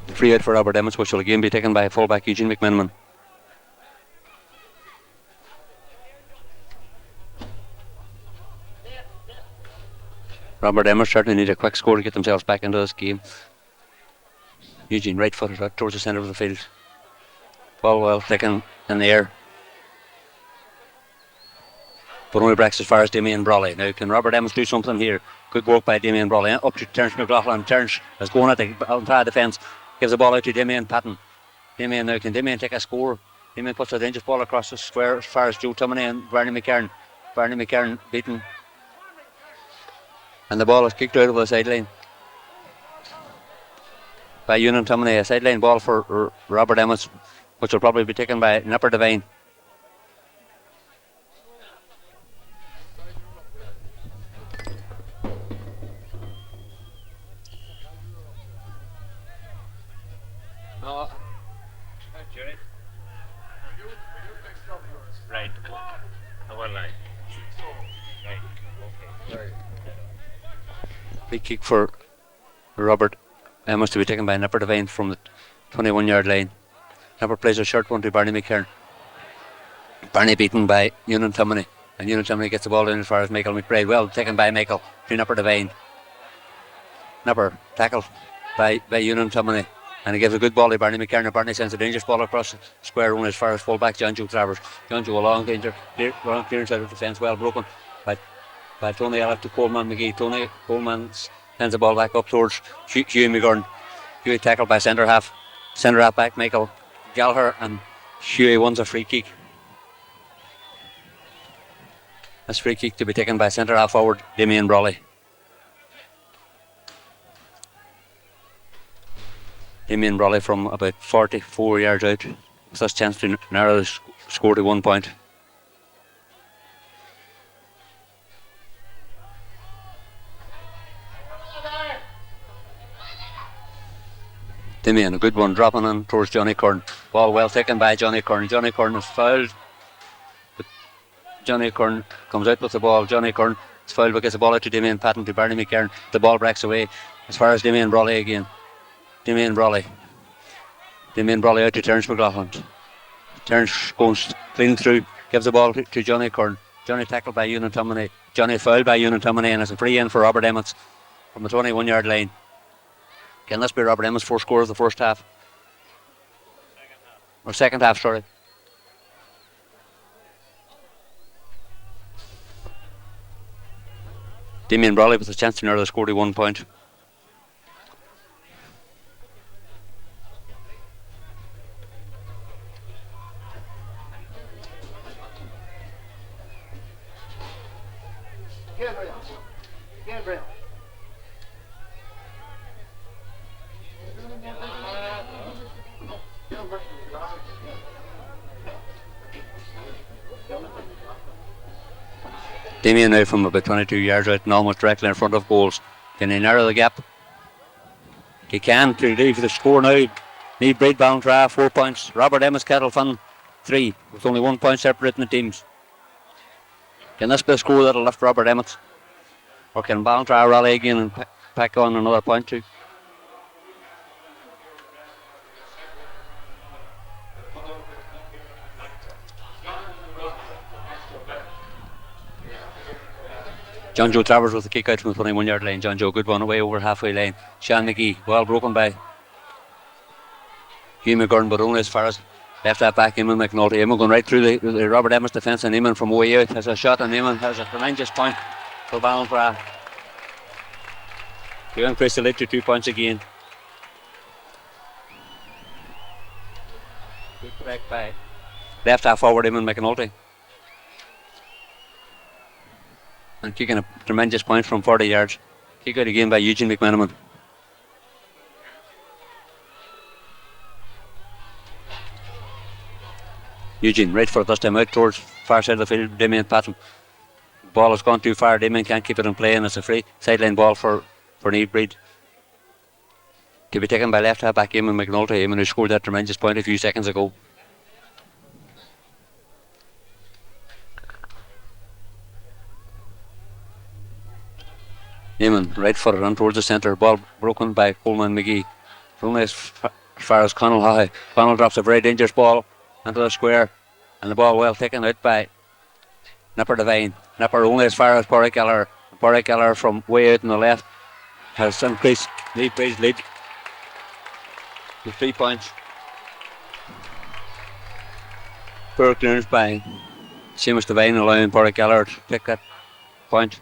Free out for Robert Emmets, which will again be taken by fullback Eugene McManaman. Robert Emmets certainly need a quick score to get themselves back into this game. Eugene right footed out towards the centre of the field. Ball well taken in the air. But only breaks as far as Damien Brawley. Now can Robert Emmets do something here? Good work by Damien Brawley. Up to Terence McLaughlin. Terence is going at the entire defence. Gives the ball out to Damien Patton. Damien now, can Damien take a score? Damien puts a dangerous ball across the square as far as Joe Tumney and Barney McCarran. Barney McCarran beaten. And the ball is kicked out of the sideline by Ewan Tumney. A sideline ball for Robert Emmets, which will probably be taken by Nipper Devine. No. Right. Well, right. Okay. Free kick for Robert Emmets to be taken by Nipper Devine from the 21-yard line. Nipper plays a short one to Barney McCarran. Barney beaten by Ewan Tumney. And Ewan Tumney gets the ball in as far as Michael McBride. Well taken by Michael to Nipper Devine. Nipper tackled by Ewan Tumney. And he gives a good ball to Barney McCarran. Barney sends a dangerous ball across the square one as far as fullback John Joe Travers. John Joe a long danger, long clearance out of defence, well broken by Tony Elliott to Coleman McGee. Tony Coleman sends the ball back up towards Hugh McGurn. Huey tackled by centre half back Michael Gallagher, and Huey wins a free kick. This free kick to be taken by centre half forward Damien Brawley. Damien Brawley from about 44 yards out with this chance to narrow the score to 1 point. Damien, a good one, dropping on towards Johnny Curran. Ball well taken by Johnny Curran. Johnny Curran is fouled. But Johnny Curran comes out with the ball. Johnny Curran is fouled but gets the ball out to Damien Patton to Barney McCarran. The ball breaks away as far as Damien Brawley again. Damien Brawley out to Terence McLaughlin. Terence goes clean through, gives the ball to Johnny Curran. Johnny tackled by Ewan Tumney. Johnny fouled by Ewan Tumney, and it's a free in for Robert Emmets from the 21-yard line. Can this be Robert Emmets' first score of the first half? Or second half, sorry. Damien Brawley with a chance to narrow the score to 1 point. Gabriel. Damien now from about 22 yards out and almost directly in front of goals. Can he narrow the gap? He can to leave the score now. Need Brid Ballintra 4 points. Robert Emmets Castlefinn 3 with only 1 point separating the teams. Can this be a score that'll lift Robert Emmets? Or can Ballintra rally again and pack on another point too? John Joe Travers with the kick out from the 21-yard line. John Joe, good one away over halfway line. Sean McGee, well broken by Hugh McGurn, but only as far as left that back. Eamon McNulty. Eamon going right through the Robert Emmets defence, and Eamon from way out has a shot, and Eamon has a tremendous point for Ballintra. They increase the lead to 2 points again. Good break by left half forward Eamon McNulty. And kicking a tremendous point from 40 yards. Kick out again by Eugene McMenamin. Eugene, right foot this time out towards far side of the field. Damien Patton. Ball has gone too far. Damien can't keep it in play, and it's a free sideline ball for Naomh Brid. To be taken by left half back Eamon McNulty. Eamon who scored that tremendous point a few seconds ago. Eamon, right footed on towards the centre. Ball broken by Coleman McGee. Only as far as Connell High. Connell drops a very dangerous ball into the square, and the ball well taken out by Nipper Devine. Nipper only as far as Porrick Eller. Porrick Eller from way out on the left has increased Naomh Brid's lead to 3 points. Poor clearance by Seamus Devine, allowing Porrick Eller to take that point.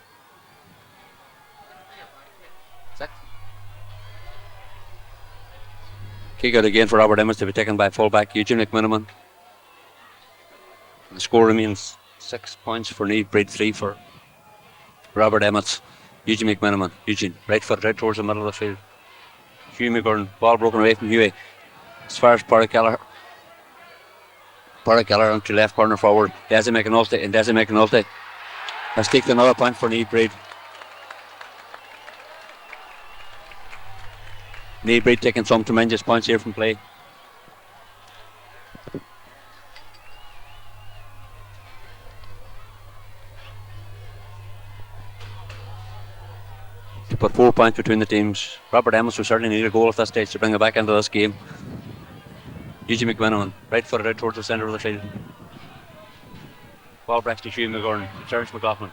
Kick out again for Robert Emmets to be taken by fullback Eugene McMenamin. The score remains 6 points for Naomh Brid, 3 for Robert Emmets. Eugene McMenamin. Eugene, right foot right towards the middle of the field. Hugh McGurn, ball broken away from Hughie. As far as Porrick Eller. Porrick Eller onto left corner forward. Dessie McNulty, and Dessie McNulty has taken another point for Naomh Brid. Naomh Brid taking some tremendous points here from play. To put 4 points between the teams. Robert Emmets will certainly need a goal at this stage to bring it back into this game. Eugene McMenamin, right footed out towards the centre of the field. Ball breaks to Hugh McGurn. Terence McLaughlin.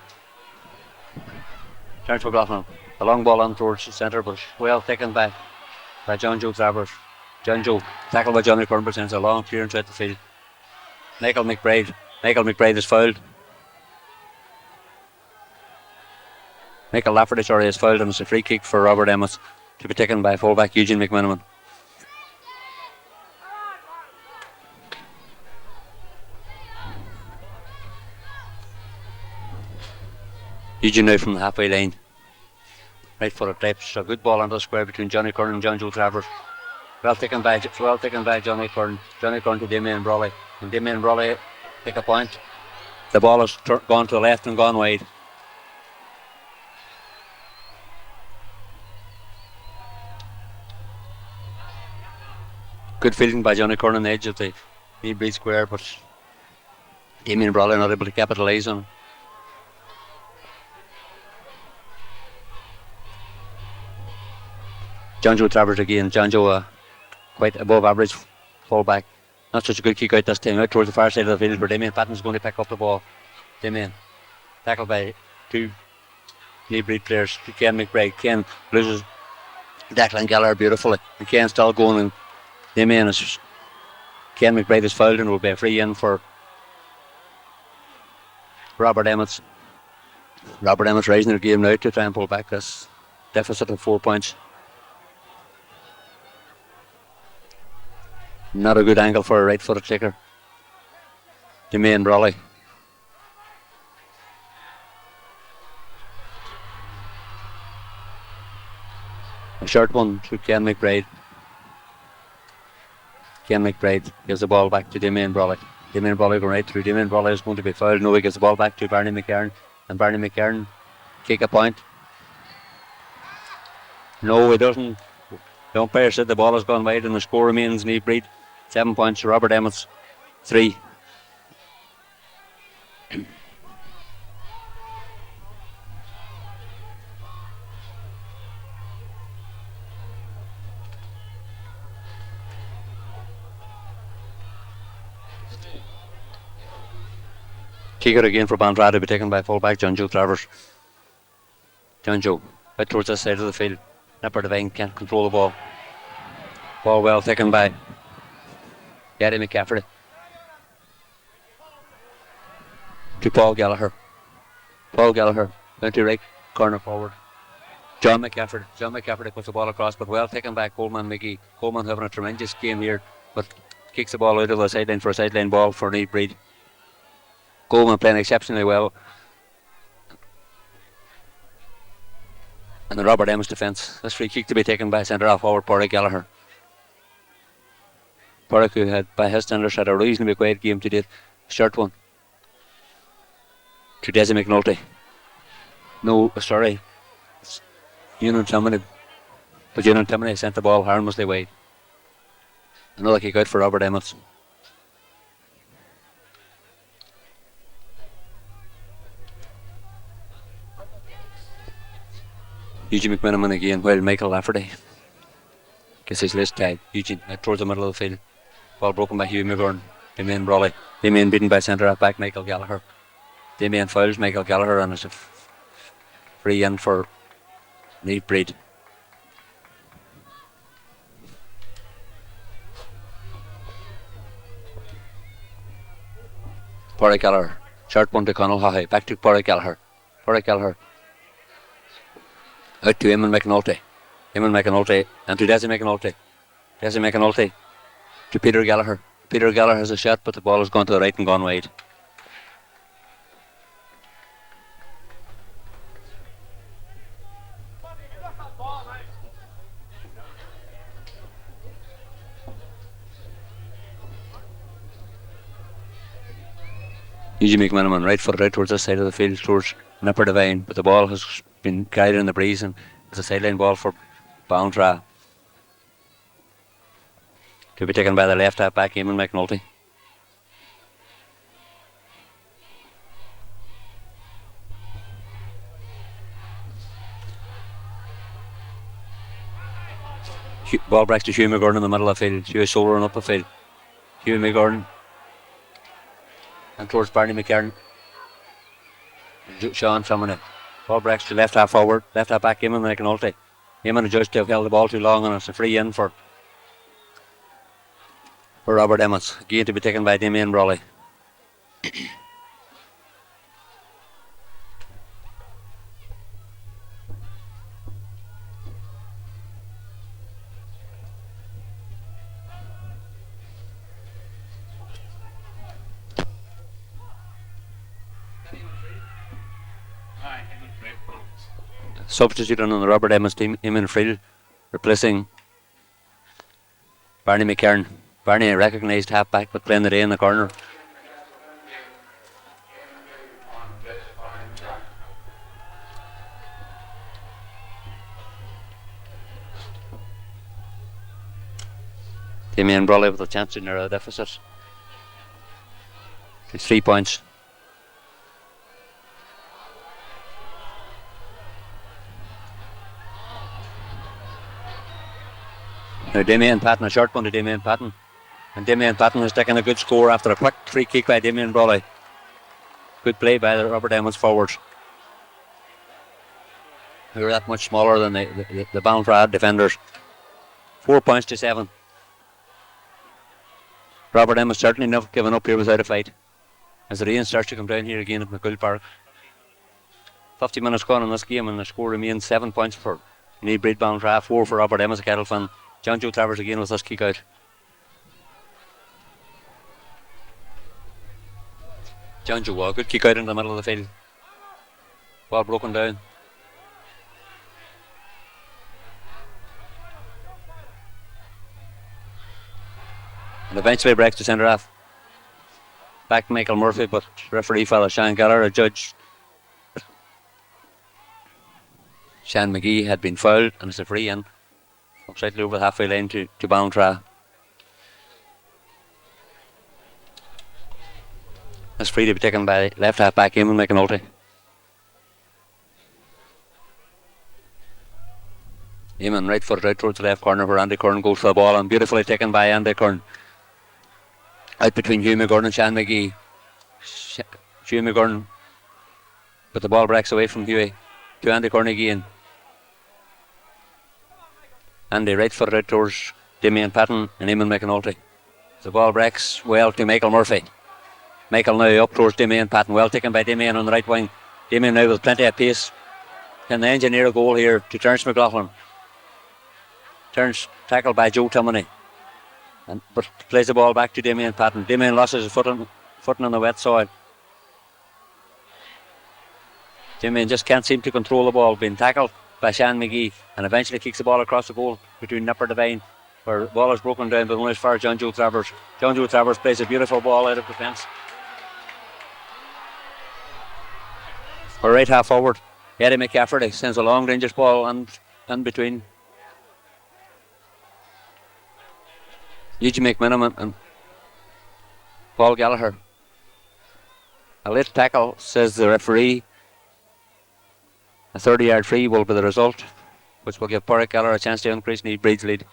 Terence McLaughlin. A long ball on towards the centre, but well taken by John Joe Travers. John Joe, tackled by Johnny Curran, presents a long clearance out the field. Michael McBride is fouled. Michael Lafferty, is fouled, and it's a free kick for Robert Emmets to be taken by fullback Eugene McMenamin. Eugene now from the halfway line. Right footed types. A good ball under the square between Johnny Curran and John Joe Travers. Well taken by Johnny Curran. Johnny Curran to Damien Brawley. And Damien Brawley take a point. The ball has gone to the left and gone wide. Good fielding by Johnny Curran on the edge of the Naomh Brid square, but Damien Brawley not able to capitalise on it. John Joe Travers again. John Joe, quite above average fullback. Not such a good kick out this time. Out towards the far side of the field where Damien Patton's going to pick up the ball. Damien, tackled by two Naomh Brid players. Ken McBride. Ken loses Declan Gallagher beautifully. And Ken's still going, and Damien is. Ken McBride is fouled and will be a free in for Robert Emmets. Robert Emmets rising their game now to try and pull back this deficit of 4 points. Not a good angle for a right footed kicker. Damien Brawley. A short one to Ken McBride. Ken McBride gives the ball back to Damien Brawley. Damien Brawley going right through. Damien Brawley is going to be fouled. No, he gives the ball back to Barney McCarron. And Barney McCarron kick a point. No, he doesn't. The umpire said the ball has gone wide and the score remains Naomh Brid 7 points to Robert Emmets 3. Kick it again for Ballintra to be taken by fullback John Joe Travers. John Joe out towards this side of the field. Nipper Devine can't control the ball. Ball well taken by Gary McCaffrey to Paul Gallagher. Paul Gallagher down to right corner forward. John McCaffrey puts the ball across, but well taken by Coleman McGee. Coleman having a tremendous game here, but kicks the ball out of the sideline for a sideline ball for Naomh Brid. Coleman playing exceptionally well. And the Robert Emmets defence. This free kick to be taken by centre half forward Pádraig Gallagher. Pádraig, who had by his standards had a reasonably quiet game to date. Short one to Dessie McNulty. No, sorry. Ewan Timoney. But Ewan Timoney sent the ball harmlessly wide. Another kick out for Robert Emmets. Eugene McMenamin again, while Michael Lafferty gets his list tied. Eugene towards the middle of the field. Ball broken by Hugh McGurn. Damien Brawley. Damien beaten by centre half back Michael Gallagher. Damien fouls Michael Gallagher and it's a free in for Naomh Brid. Pádraig Gallagher. Short one to Conall Haughey. Back to Pádraig Gallagher. Pádraig Gallagher. Out to Eamon McNulty. Eamon McNulty and to Dessie McNulty. Dessie McNulty to Peter Gallagher. Peter Gallagher has a shot, but the ball has gone to the right and gone wide. Eugene McMenamin right foot out towards this side of the field towards Nipper Devine, but the ball has been carried in the breeze and it's a sideline ball for Ballintra to be taken by the left half back Eamon McNulty. Ball breaks to Hugh McGurn in the middle of the field. Hugh shouldering up the field. Hugh McGurn and towards Barney McCarran. Sean filming it. Ball breaks to left half forward. Left half back Eamon McNulty. Eamon adjusts to have held the ball too long and it's a free in for Robert Emmets. Again to be taken by Damien Brawley. Substituting on the Robert Emmets team, Eamon Friel, replacing Barney McCarran. Barney, a recognised half-back, but playing the day in the corner. Damien Brawley with a chance to narrow the deficit. It's 3 points. Now Damien Patton, a short one to Damien Patton. And Damien Patton has taken a good score after a quick free kick by Damien Brawley. Good play by the Robert Emmets forwards, who are that much smaller than the Ballintra defenders. 4 points to 7. Robert Emmets certainly not given up here without a fight, as the rain starts to come down here again at McCumhaill Park. 50 minutes gone in this game and the score remains 7 points for Naomh Brid Ballintra, 4 for Robert Emmets at Castlefinn. John Joe Travers again with this kick out. John Joe, a good kick out in the middle of the field. Ball broken down. And eventually breaks to centre half. Back Michael Murphy, but referee fella Sean Gallagher, a judge. Sean McGee had been fouled and it's a free in. Slightly over the halfway line to Ballintra. It's free to be taken by left half back Eamon McNulty. Eamon right foot out towards the left corner where Andy Curran goes for the ball and beautifully taken by Andy Curran. Out between Hugh McGurn and Sean McGee. Hugh McGurn, but the ball breaks away from Hughie. to Andy Curran again. Andy right footed out towards Damien Patton and Eamon McAnulty. The ball breaks well to Michael Murphy. Michael now up towards Damien Patton. Well taken by Damien on the right wing. Damien now with plenty of pace. Can they engineer a goal here to Terence McLaughlin? Terence tackled by Joe Timoney. But plays the ball back to Damien Patton. Damien loses his footing on the wet soil. Damien just can't seem to control the ball. Being tackled by Sean McGee and eventually kicks the ball across the goal between Nipper Devine, where the ball is broken down but only as far as John Joe Travers. John Joe Travers plays a beautiful ball out of defence. For right half forward, Eddie McCafferty sends a long range ball and between Eugene McMiniman and Paul Gallagher. A late tackle, says the referee. A 30-yard free will be the result, which will give Porrick Gallagher a chance to increase Brid's lead.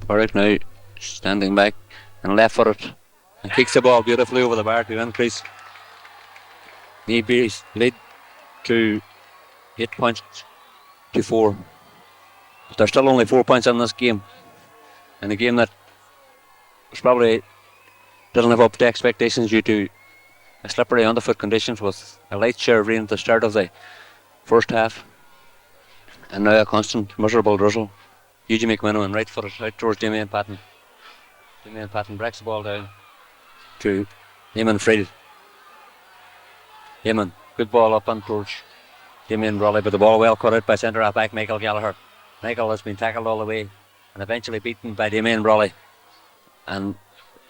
Porrick now standing back and left footed and kicks the ball beautifully over the bar to increase Brid's lead to 8 points to 4. But there's still only 4 points in this game, and a game that was probably doesn't live up to expectations due to a slippery underfoot conditions with a light shower of rain at the start of the first half and now a constant miserable drizzle. Eugene McMiniman right footed out towards Damien Patton. Damien Patton breaks the ball down to Eamon Fried. Eamon, good ball up and towards Damien Brawley, but the ball well cut out by centre half back Michael Gallagher. Michael has been tackled all the way and eventually beaten by Damien Brawley. And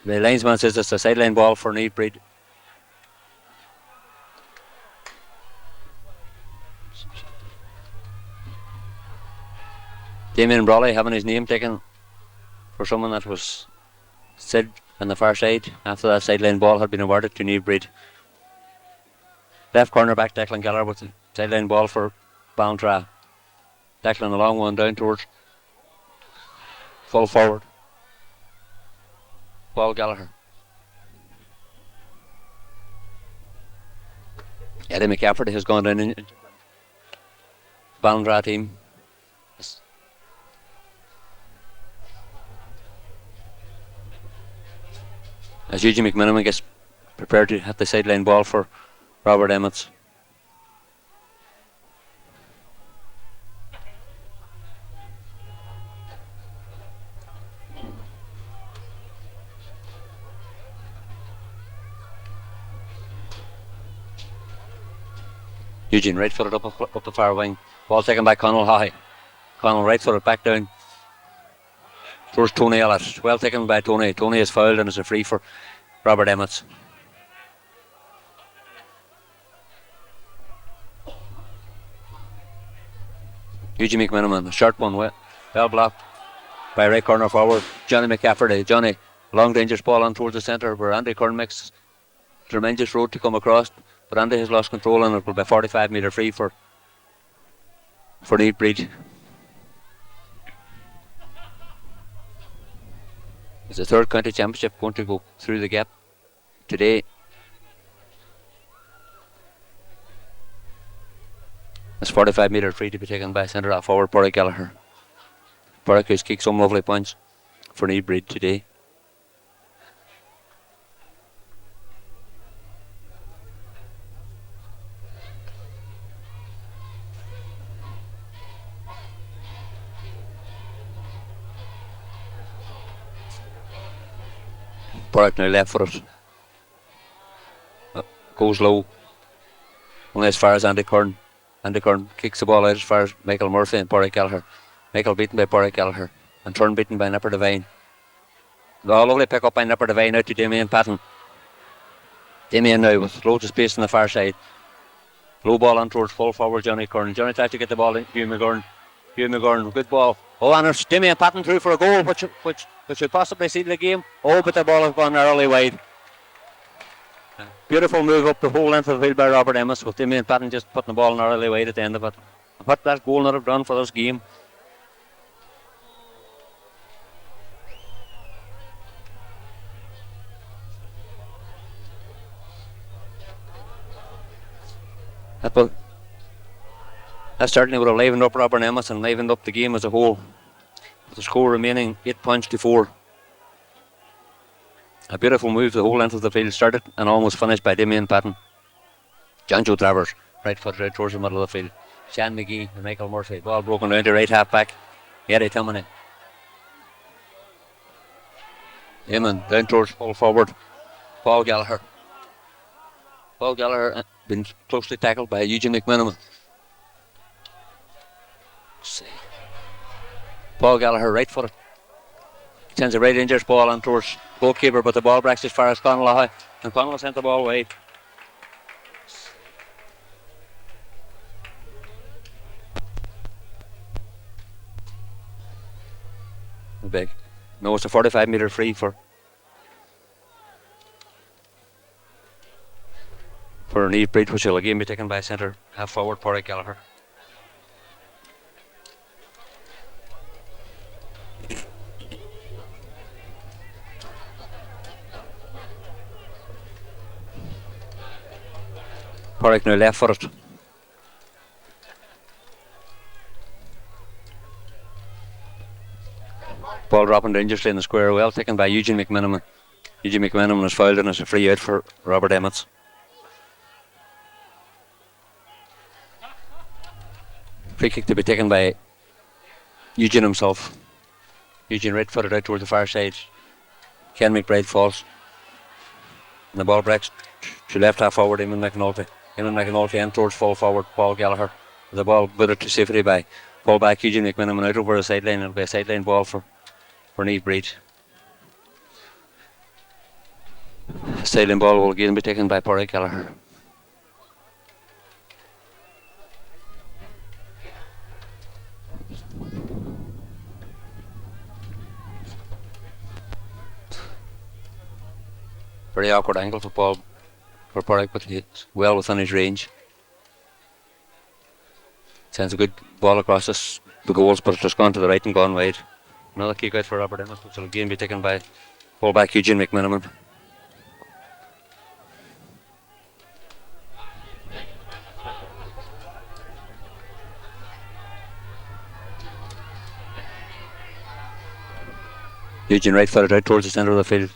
the linesman says it's a sideline ball for Naomh Brid. Damien Brawley having his name taken for someone that was said on the far side after that sideline ball had been awarded to Naomh Brid. Left corner back Declan Gallagher with the sideline ball for Ballintra. Declan a long one down towards full forward Paul Gallagher. Eddie McCafferty has gone down in Ballintra team. As Eugene McMiniman gets prepared to have the sideline ball for Robert Emmets. Eugene right footed up the far wing. Ball taken by Conall High. Conall right footed back down towards Tony Ellis. Well taken by Tony. Tony is fouled and is a free for Robert Emmets. Eugene McMiniman, a short one, well blocked by right corner forward Johnny McCafferty. Johnny, long dangerous ball on towards the centre where Andy Curran makes tremendous road to come across, but Andy has lost control and it will be a 45-metre free for Naomh Brid. Is the third county championship going to go through the gap today? It's 45-metre free to be taken by centre half forward Porrick Gallagher. Porrick has kicked some lovely points for Naomh Brid today. Porrick now left footed. Goes low. Only as far as Andy Curran. Andy Curran kicks the ball out as far as Michael Murphy and Porrick Gallagher. Michael beaten by Porrick Gallagher. And Turn beaten by Nipper Devine. Lovely pick up by Nipper Devine out to Damien Patton. Damien now with loads of space on the far side. Low ball on towards full forward Johnny Curran. Johnny tries to get the ball in. Hugh McGurn, good ball. Oh, and it's Damien Patton through for a goal, which should possibly seal the game. Oh, but the ball has gone early wide. Beautiful move up the whole length of the field by Robert Emmets, with Damien Patton just putting the ball narrowly wide at the end of it. What that goal not have done for this game. That certainly would have livened up Robert Emmets and livened up the game as a whole, with the score remaining 8 points to 4. A beautiful move the whole length of the field, started and almost finished by Damien Patton. John Joe Travers, right foot right towards the middle of the field. Sean McGee and Michael Murphy, ball broken down to right half back. Eddie Timoney. Eamon down towards full forward. Paul Gallagher. Paul Gallagher been closely tackled by Eugene McMenamin. Paul Gallagher right footed. Sends a right Rangers ball on towards goalkeeper, but the ball breaks as far as Conley, and Conley sent the ball wide. Big. No, it's a 45-metre free for Naomh Brid, which will again be taken by centre half forward Padraig Gallagher. Padraig now left footed. Ball dropping dangerously in the square, well taken by Eugene McMenamin. Eugene McMenamin is fouled and it's a free out for Robert Emmets. Free kick to be taken by Eugene himself. Eugene right footed out towards the far side. Ken McBride falls. And the ball breaks to left half forward, Eamon McNulty. Eamon McNulty in towards full forward, Paul Gallagher. The ball butted to safety by fullback Eugene McMenamin out over the sideline. It'll be a sideline ball for Naomh Brid. Sideline ball will again be taken by Padraig Gallagher. Very awkward angle for Padraig, but he's well within his range. Sends a good ball across the goals, but it's just gone to the right and gone wide. Another kick out for Robert Emmets, which will again be taken by fullback Eugene McMenamin. Eugene right footed out towards the centre of the field.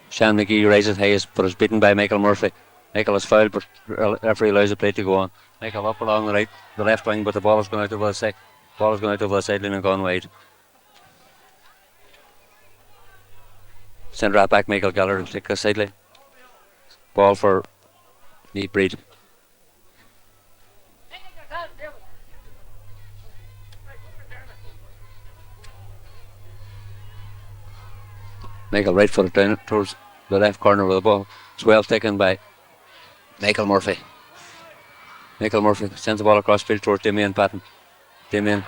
Sean McGee rises highest, but is beaten by Michael Murphy. Michael is fouled, but referee allows the play to go on. Michael up along the left wing, but the ball is going out over the sideline and gone wide. Centre back Michael Gallagher will take the sideline. Ball for Naomh Brid. Michael right footed down towards the left corner of the ball. It's well taken by Michael Murphy. Michael Murphy sends the ball across field towards Damien Patton. Damien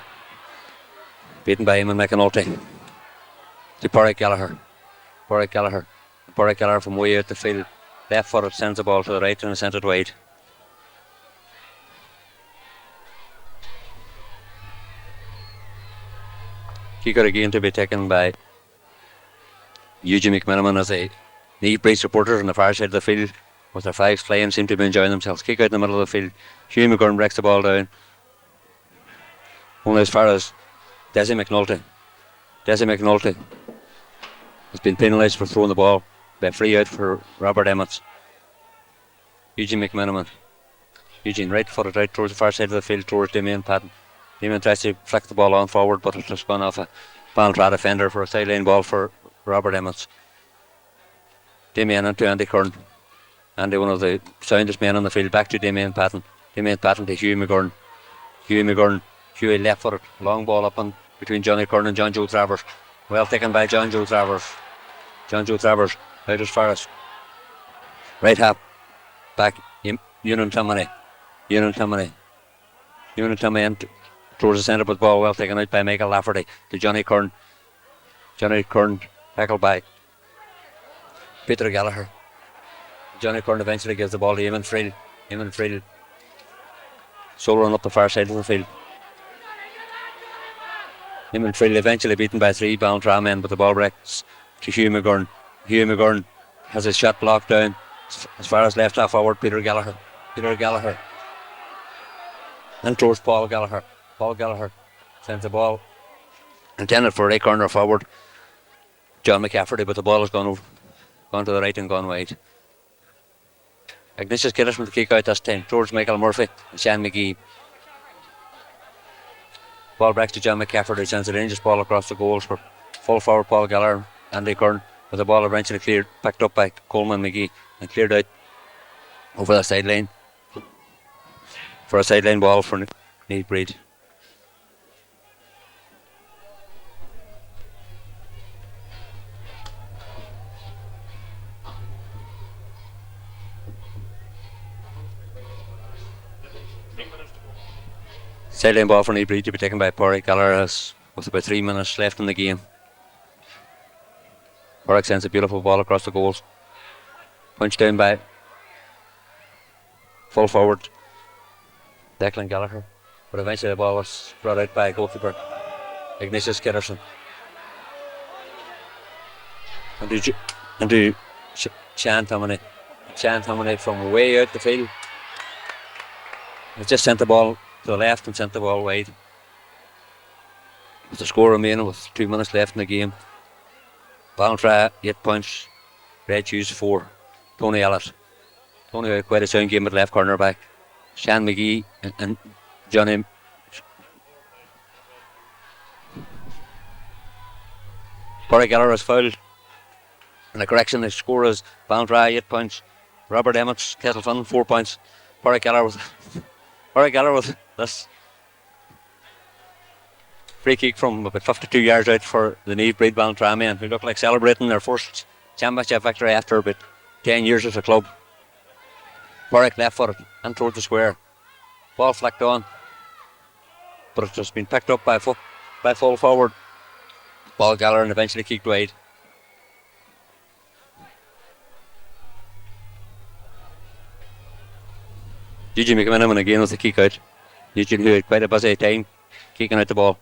beaten by Eamon McNulty. To Padraig Gallagher. Padraig Gallagher from way out the field. Left footed sends the ball to the right and sends it wide. Kick out again to be taken by Eugene McMenamin as a Naomh Brid supporters on the far side of the field with their flags flying, seem to be enjoying themselves. Kick out in the middle of the field. Hugh McGurn breaks the ball down. Only as far as Dessie McNulty. Dessie McNulty has been penalised for throwing the ball by free out for Robert Emmets. Eugene McMenamin. Eugene right footed out towards the far side of the field towards Damien Patton. Damien tries to flick the ball on forward, but it's just gone off a Ballintra defender for a sideline ball for Robert Emmets. Damien into Andy Kern. Andy, one of the soundest men on the field, back to Damien Patton. Damien Patton to Hugh McGurn. Hughie left footed. Long ball up on between Johnny Kern and John Joe Travers. Well taken by John Joe Travers. John Joe Travers out as far as right half back. Ewan Timoney towards the centre, but ball well taken out by Michael Lafferty to Johnny Kern. Johnny Kern tackled by Peter Gallagher. Johnny Curran eventually gives the ball to Eamon Friel. Eamon Friel shouldering up the far side of the field. Eamon Friel eventually beaten by 3 Ballintra men, but the ball breaks to Hugh McGurn. Hugh McGurn has his shot blocked down as far as left half forward. Peter Gallagher and towards Paul Gallagher. Paul Gallagher sends the ball intended for a corner forward. John McCafferty, but the ball has gone to the right and gone wide. Ignatius Kidderson with the kick out this time towards Michael Murphy and Sean McGee. Ball breaks to John McCafferty, sends a dangerous ball across the goals for full forward Paul Gallagher. Andy Curran, with the ball eventually picked up by Coleman McGee and cleared out over the sideline for a sideline ball for Naomh Brid. Sideline ball for Naomh Brid to be taken by Porrick Gallagher with about 3 minutes left in the game. Porrick sends a beautiful ball across the goals. Punched down by full forward Declan Gallagher. But eventually the ball was brought out by goalkeeper Ignatius Kidderson. And to Sean Tominey. Sean Tominey from way out the field. He just sent the ball to the left and sent the ball wide. With the score remaining with 2 minutes left in the game. Ballintra 8 points, Red Shoes 4. Tony Elliott. Tony had quite a sound game at left corner back. Sean McGee and Johnny. Porrick Gallagher is fouled. And the correction, the score is Ballintra 8 points. Robert Emmets, Castlefinn 4 points. Porrick Gallagher with this free kick from about 52 yards out for the Naomh Brid Ballintra men, who look like celebrating their first championship victory after about 10 years as a club. Porrick left footed and towards the square. Ball flicked on, but it's just been picked up by full forward Paul Gallagher and eventually kicked wide. Eugene McMiniman again with the kick out. Eugene, who had quite a busy time kicking out the ball.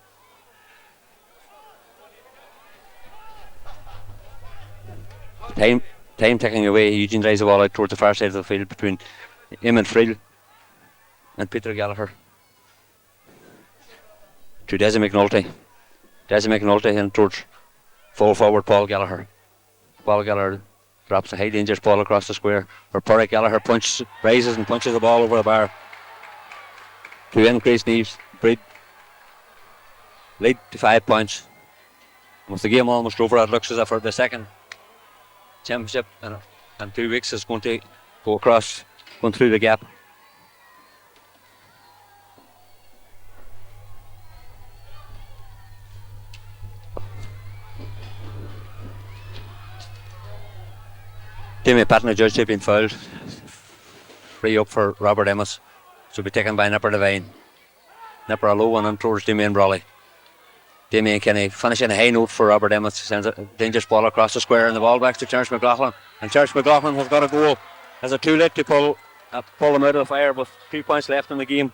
Time ticking away. Eugene drives the ball out towards the far side of the field between Emmett Friel and Peter Gallagher to Dessie McNulty. Dessie McNulty and towards full forward Paul Gallagher. Paul Gallagher drops a high dangerous ball across the square where Porrick Gallagher rises and punches the ball over the bar to increase Naomh Brid lead to 5 points. With the game almost over, it looks as if for the second championship in 2 weeks is going to go going through the gap. Timmy Patton, the judge, have been fouled. Free up for Robert Emmets. So be taken by Nipper Devine. Nipper a low one and towards Damien Brawley. Damien Kenny finishing a high note for Robert Emmets. Sends a dangerous ball across the square and the ball back to Terence McLaughlin. And Terence McLaughlin has got a goal. Is it too late to pull them out of the fire with 2 points left in the game?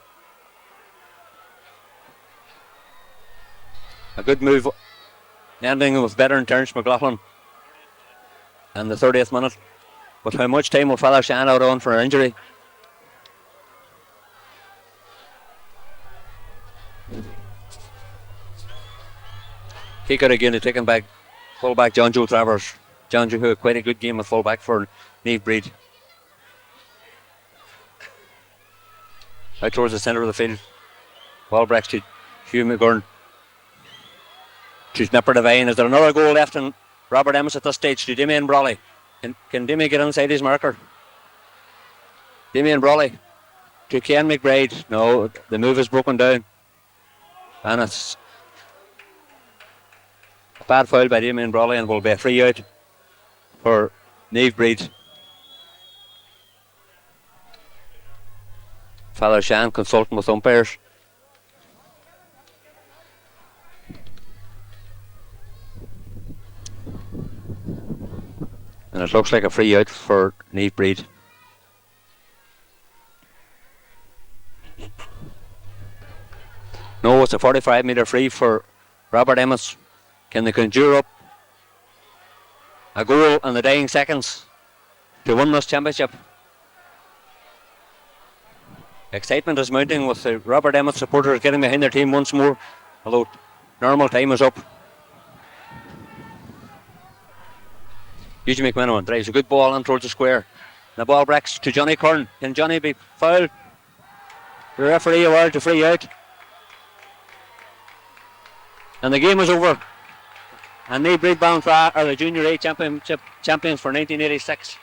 A good move ending with veteran Terence McLaughlin. And the 30th minute. But how much time will Father Shan out on for an injury? Kick out again to taken back fullback John Joe Travers. John Joe, who had quite a good game with fullback for Naomh Brid. Out towards the centre of the field. Ball breaks to Hugh McGurn. To Nipper Devine. Is there another goal left in Robert Emmets at this stage? To Damien Brawley. Can Dimmy get inside his marker? Damien Brawley to Ken McBride. No, the move is broken down. And it's a bad foul by Damien Brawley and will be a free out for Naomh Brid. Father Shan consulting with umpires. And And it looks like a free out for Naomh Brid. No, it's a 45-metre free for Robert Emmets. Can they conjure up a goal in the dying seconds to win this championship? Excitement is mounting with the Robert Emmett supporters getting behind their team once more, although normal time is up. Eugene McMenamin drives a good ball in towards the square. The ball breaks to Johnny Curran. Can Johnny be fouled? The referee awarded a free out. And the game is over. And Naomh Brid Ballintra are the Junior A Championship champions for 1986.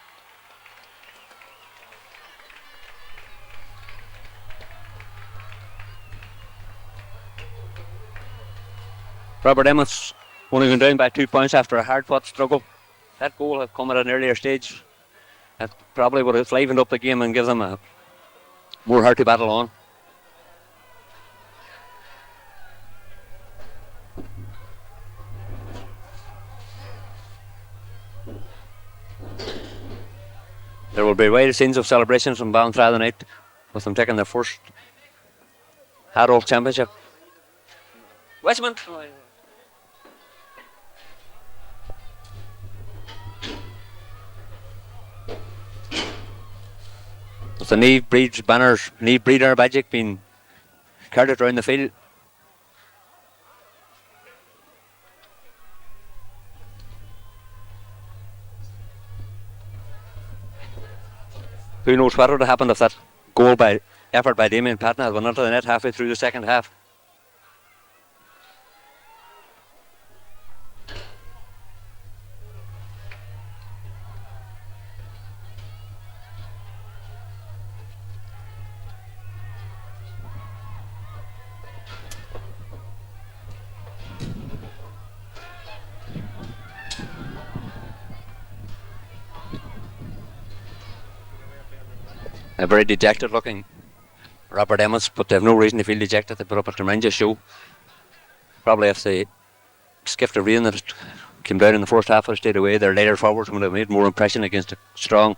Robert Emmets only gone down by 2 points after a hard-fought struggle. That goal had come at an earlier stage. That probably would have livened up the game and given them a more hearty battle on. There will be wider scenes of celebrations from Ballintra tonight, with them taking their first Harrow Championship. Westmont. With the Naomh Brid's banners, Naomh Brid Badgic being carted around the field. Who knows what would have happened if that goal by effort by Damien Patton had went into the net halfway through the second half. A very dejected looking Robert Emmets, but they have no reason to feel dejected. They put up a tremendous show. Probably if they skiffed the rain that came down in the first half and stayed away, their later forwards would have made more impression against a strong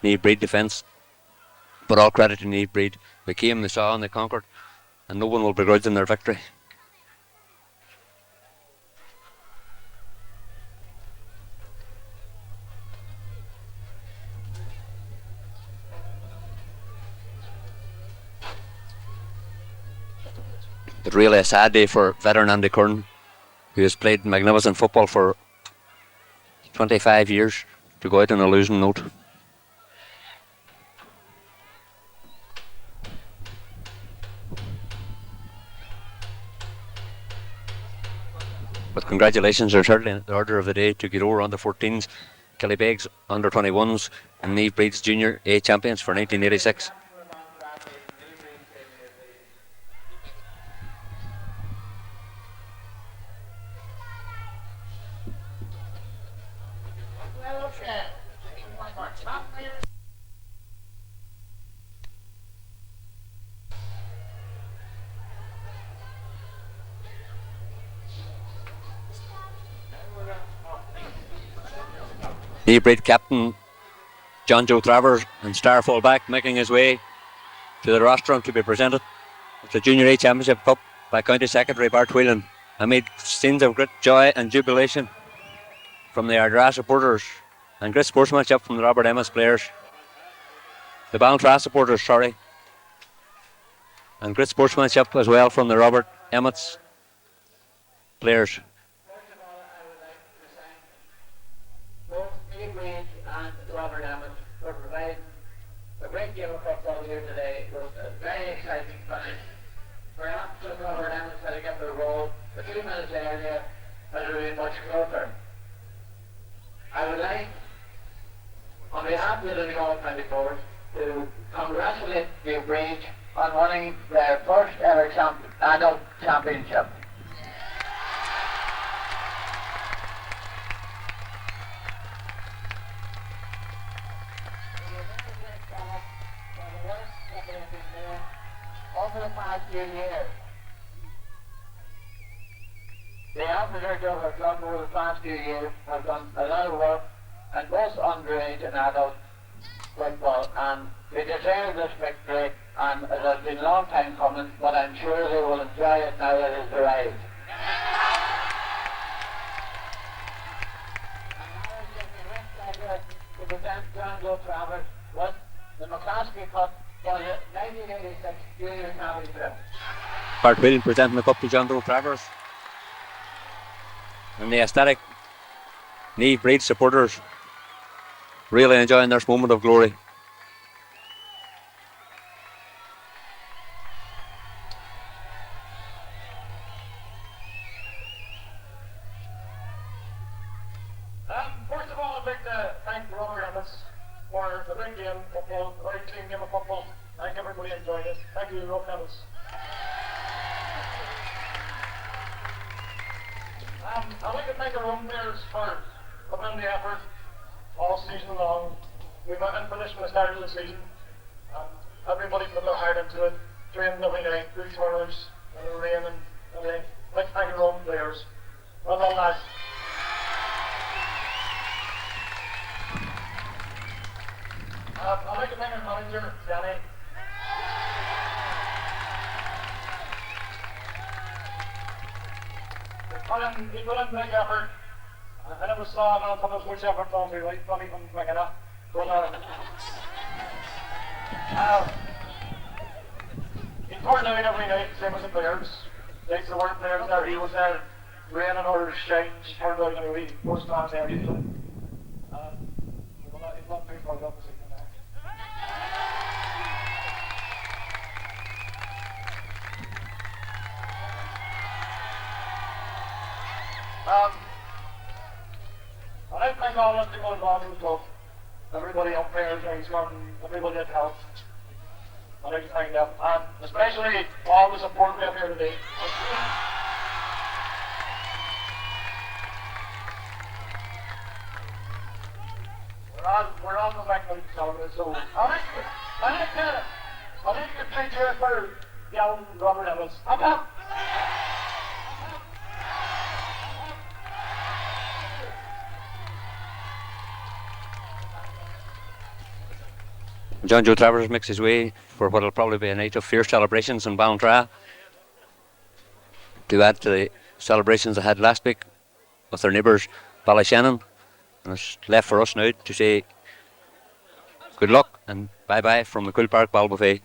Naomh Brid defence. But all credit to Naomh Brid. They came, they saw and they conquered, and no one will begrudge them their victory. But really a sad day for veteran Andy Curran, who has played magnificent football for 25 years, to go out on a losing note. But congratulations are certainly in the order of the day to Gilore under 14s, Killybegs under 21s, and Naomh Brid's Junior A champions for 1986. Naomh Brid captain John Joe Travers and star full-back making his way to the rostrum to be presented with the Junior A Championship Cup by County Secretary Bart Whelan, amid scenes of great joy and jubilation from the Ardara supporters and great sportsmanship from the Robert Emmets players. The Ballintra supporters, and great sportsmanship as well from the Robert Emmets players. And Robert Emmett for providing a great game of football here today. It was a very exciting finish. Perhaps if Robert Emmett had to get the goal a few minutes earlier, it would have been much closer. I would like, on behalf of the Donegal 24, to congratulate the Brid on winning their first ever adult championship. Over the past few years, the officers of our club over the past few years have done a lot of work and both underage and adult football, and they deserve this victory, and it has been a long time coming, but I'm sure they will enjoy it now that it's arrived. To present Donegal Travers with the McCumhaill Cup for the 1986 Junior Championship. Bart Whelan presenting the cup to Donegal Travers. And the ecstatic Naomh Brid supporters really enjoying this moment of glory. First of all, I'd like to thank Robert Emmets for the great game of football, the very clean game of football. I think everybody enjoyed it. Thank you, Robert Emmets. I'd like to thank our own players for putting in the effort all season long. We went in for this from the start of the season. Everybody put their heart into it, training every night, through tournaments, and the rain and everything. I'd like to thank our own players. Well done, lads. I'd like to thank our manager, Danny. He put in a big effort. I never saw him on top of much effort on me, right? Not even McDermott. But he poured out every night, same as the players. Nights there weren't players there, he was there. Rain and orders, shine, poured out every week. Most times there, usually. He's not too far up this evening now. I'd like to thank all the people involved in the club. Everybody up there, everybody that helped. I'd like to thank them. And especially all the support we have here today. We're all going back to celebrate, so I'd like to thank you for young Robert Emmets. Up, up! Donegal Travers makes his way for what will probably be a night of fierce celebrations in Ballintra, to add to the celebrations they had last week with their neighbours Ballyshannon. And it's left for us now to say good luck and bye bye from McCumhaill Park, Ballybofey.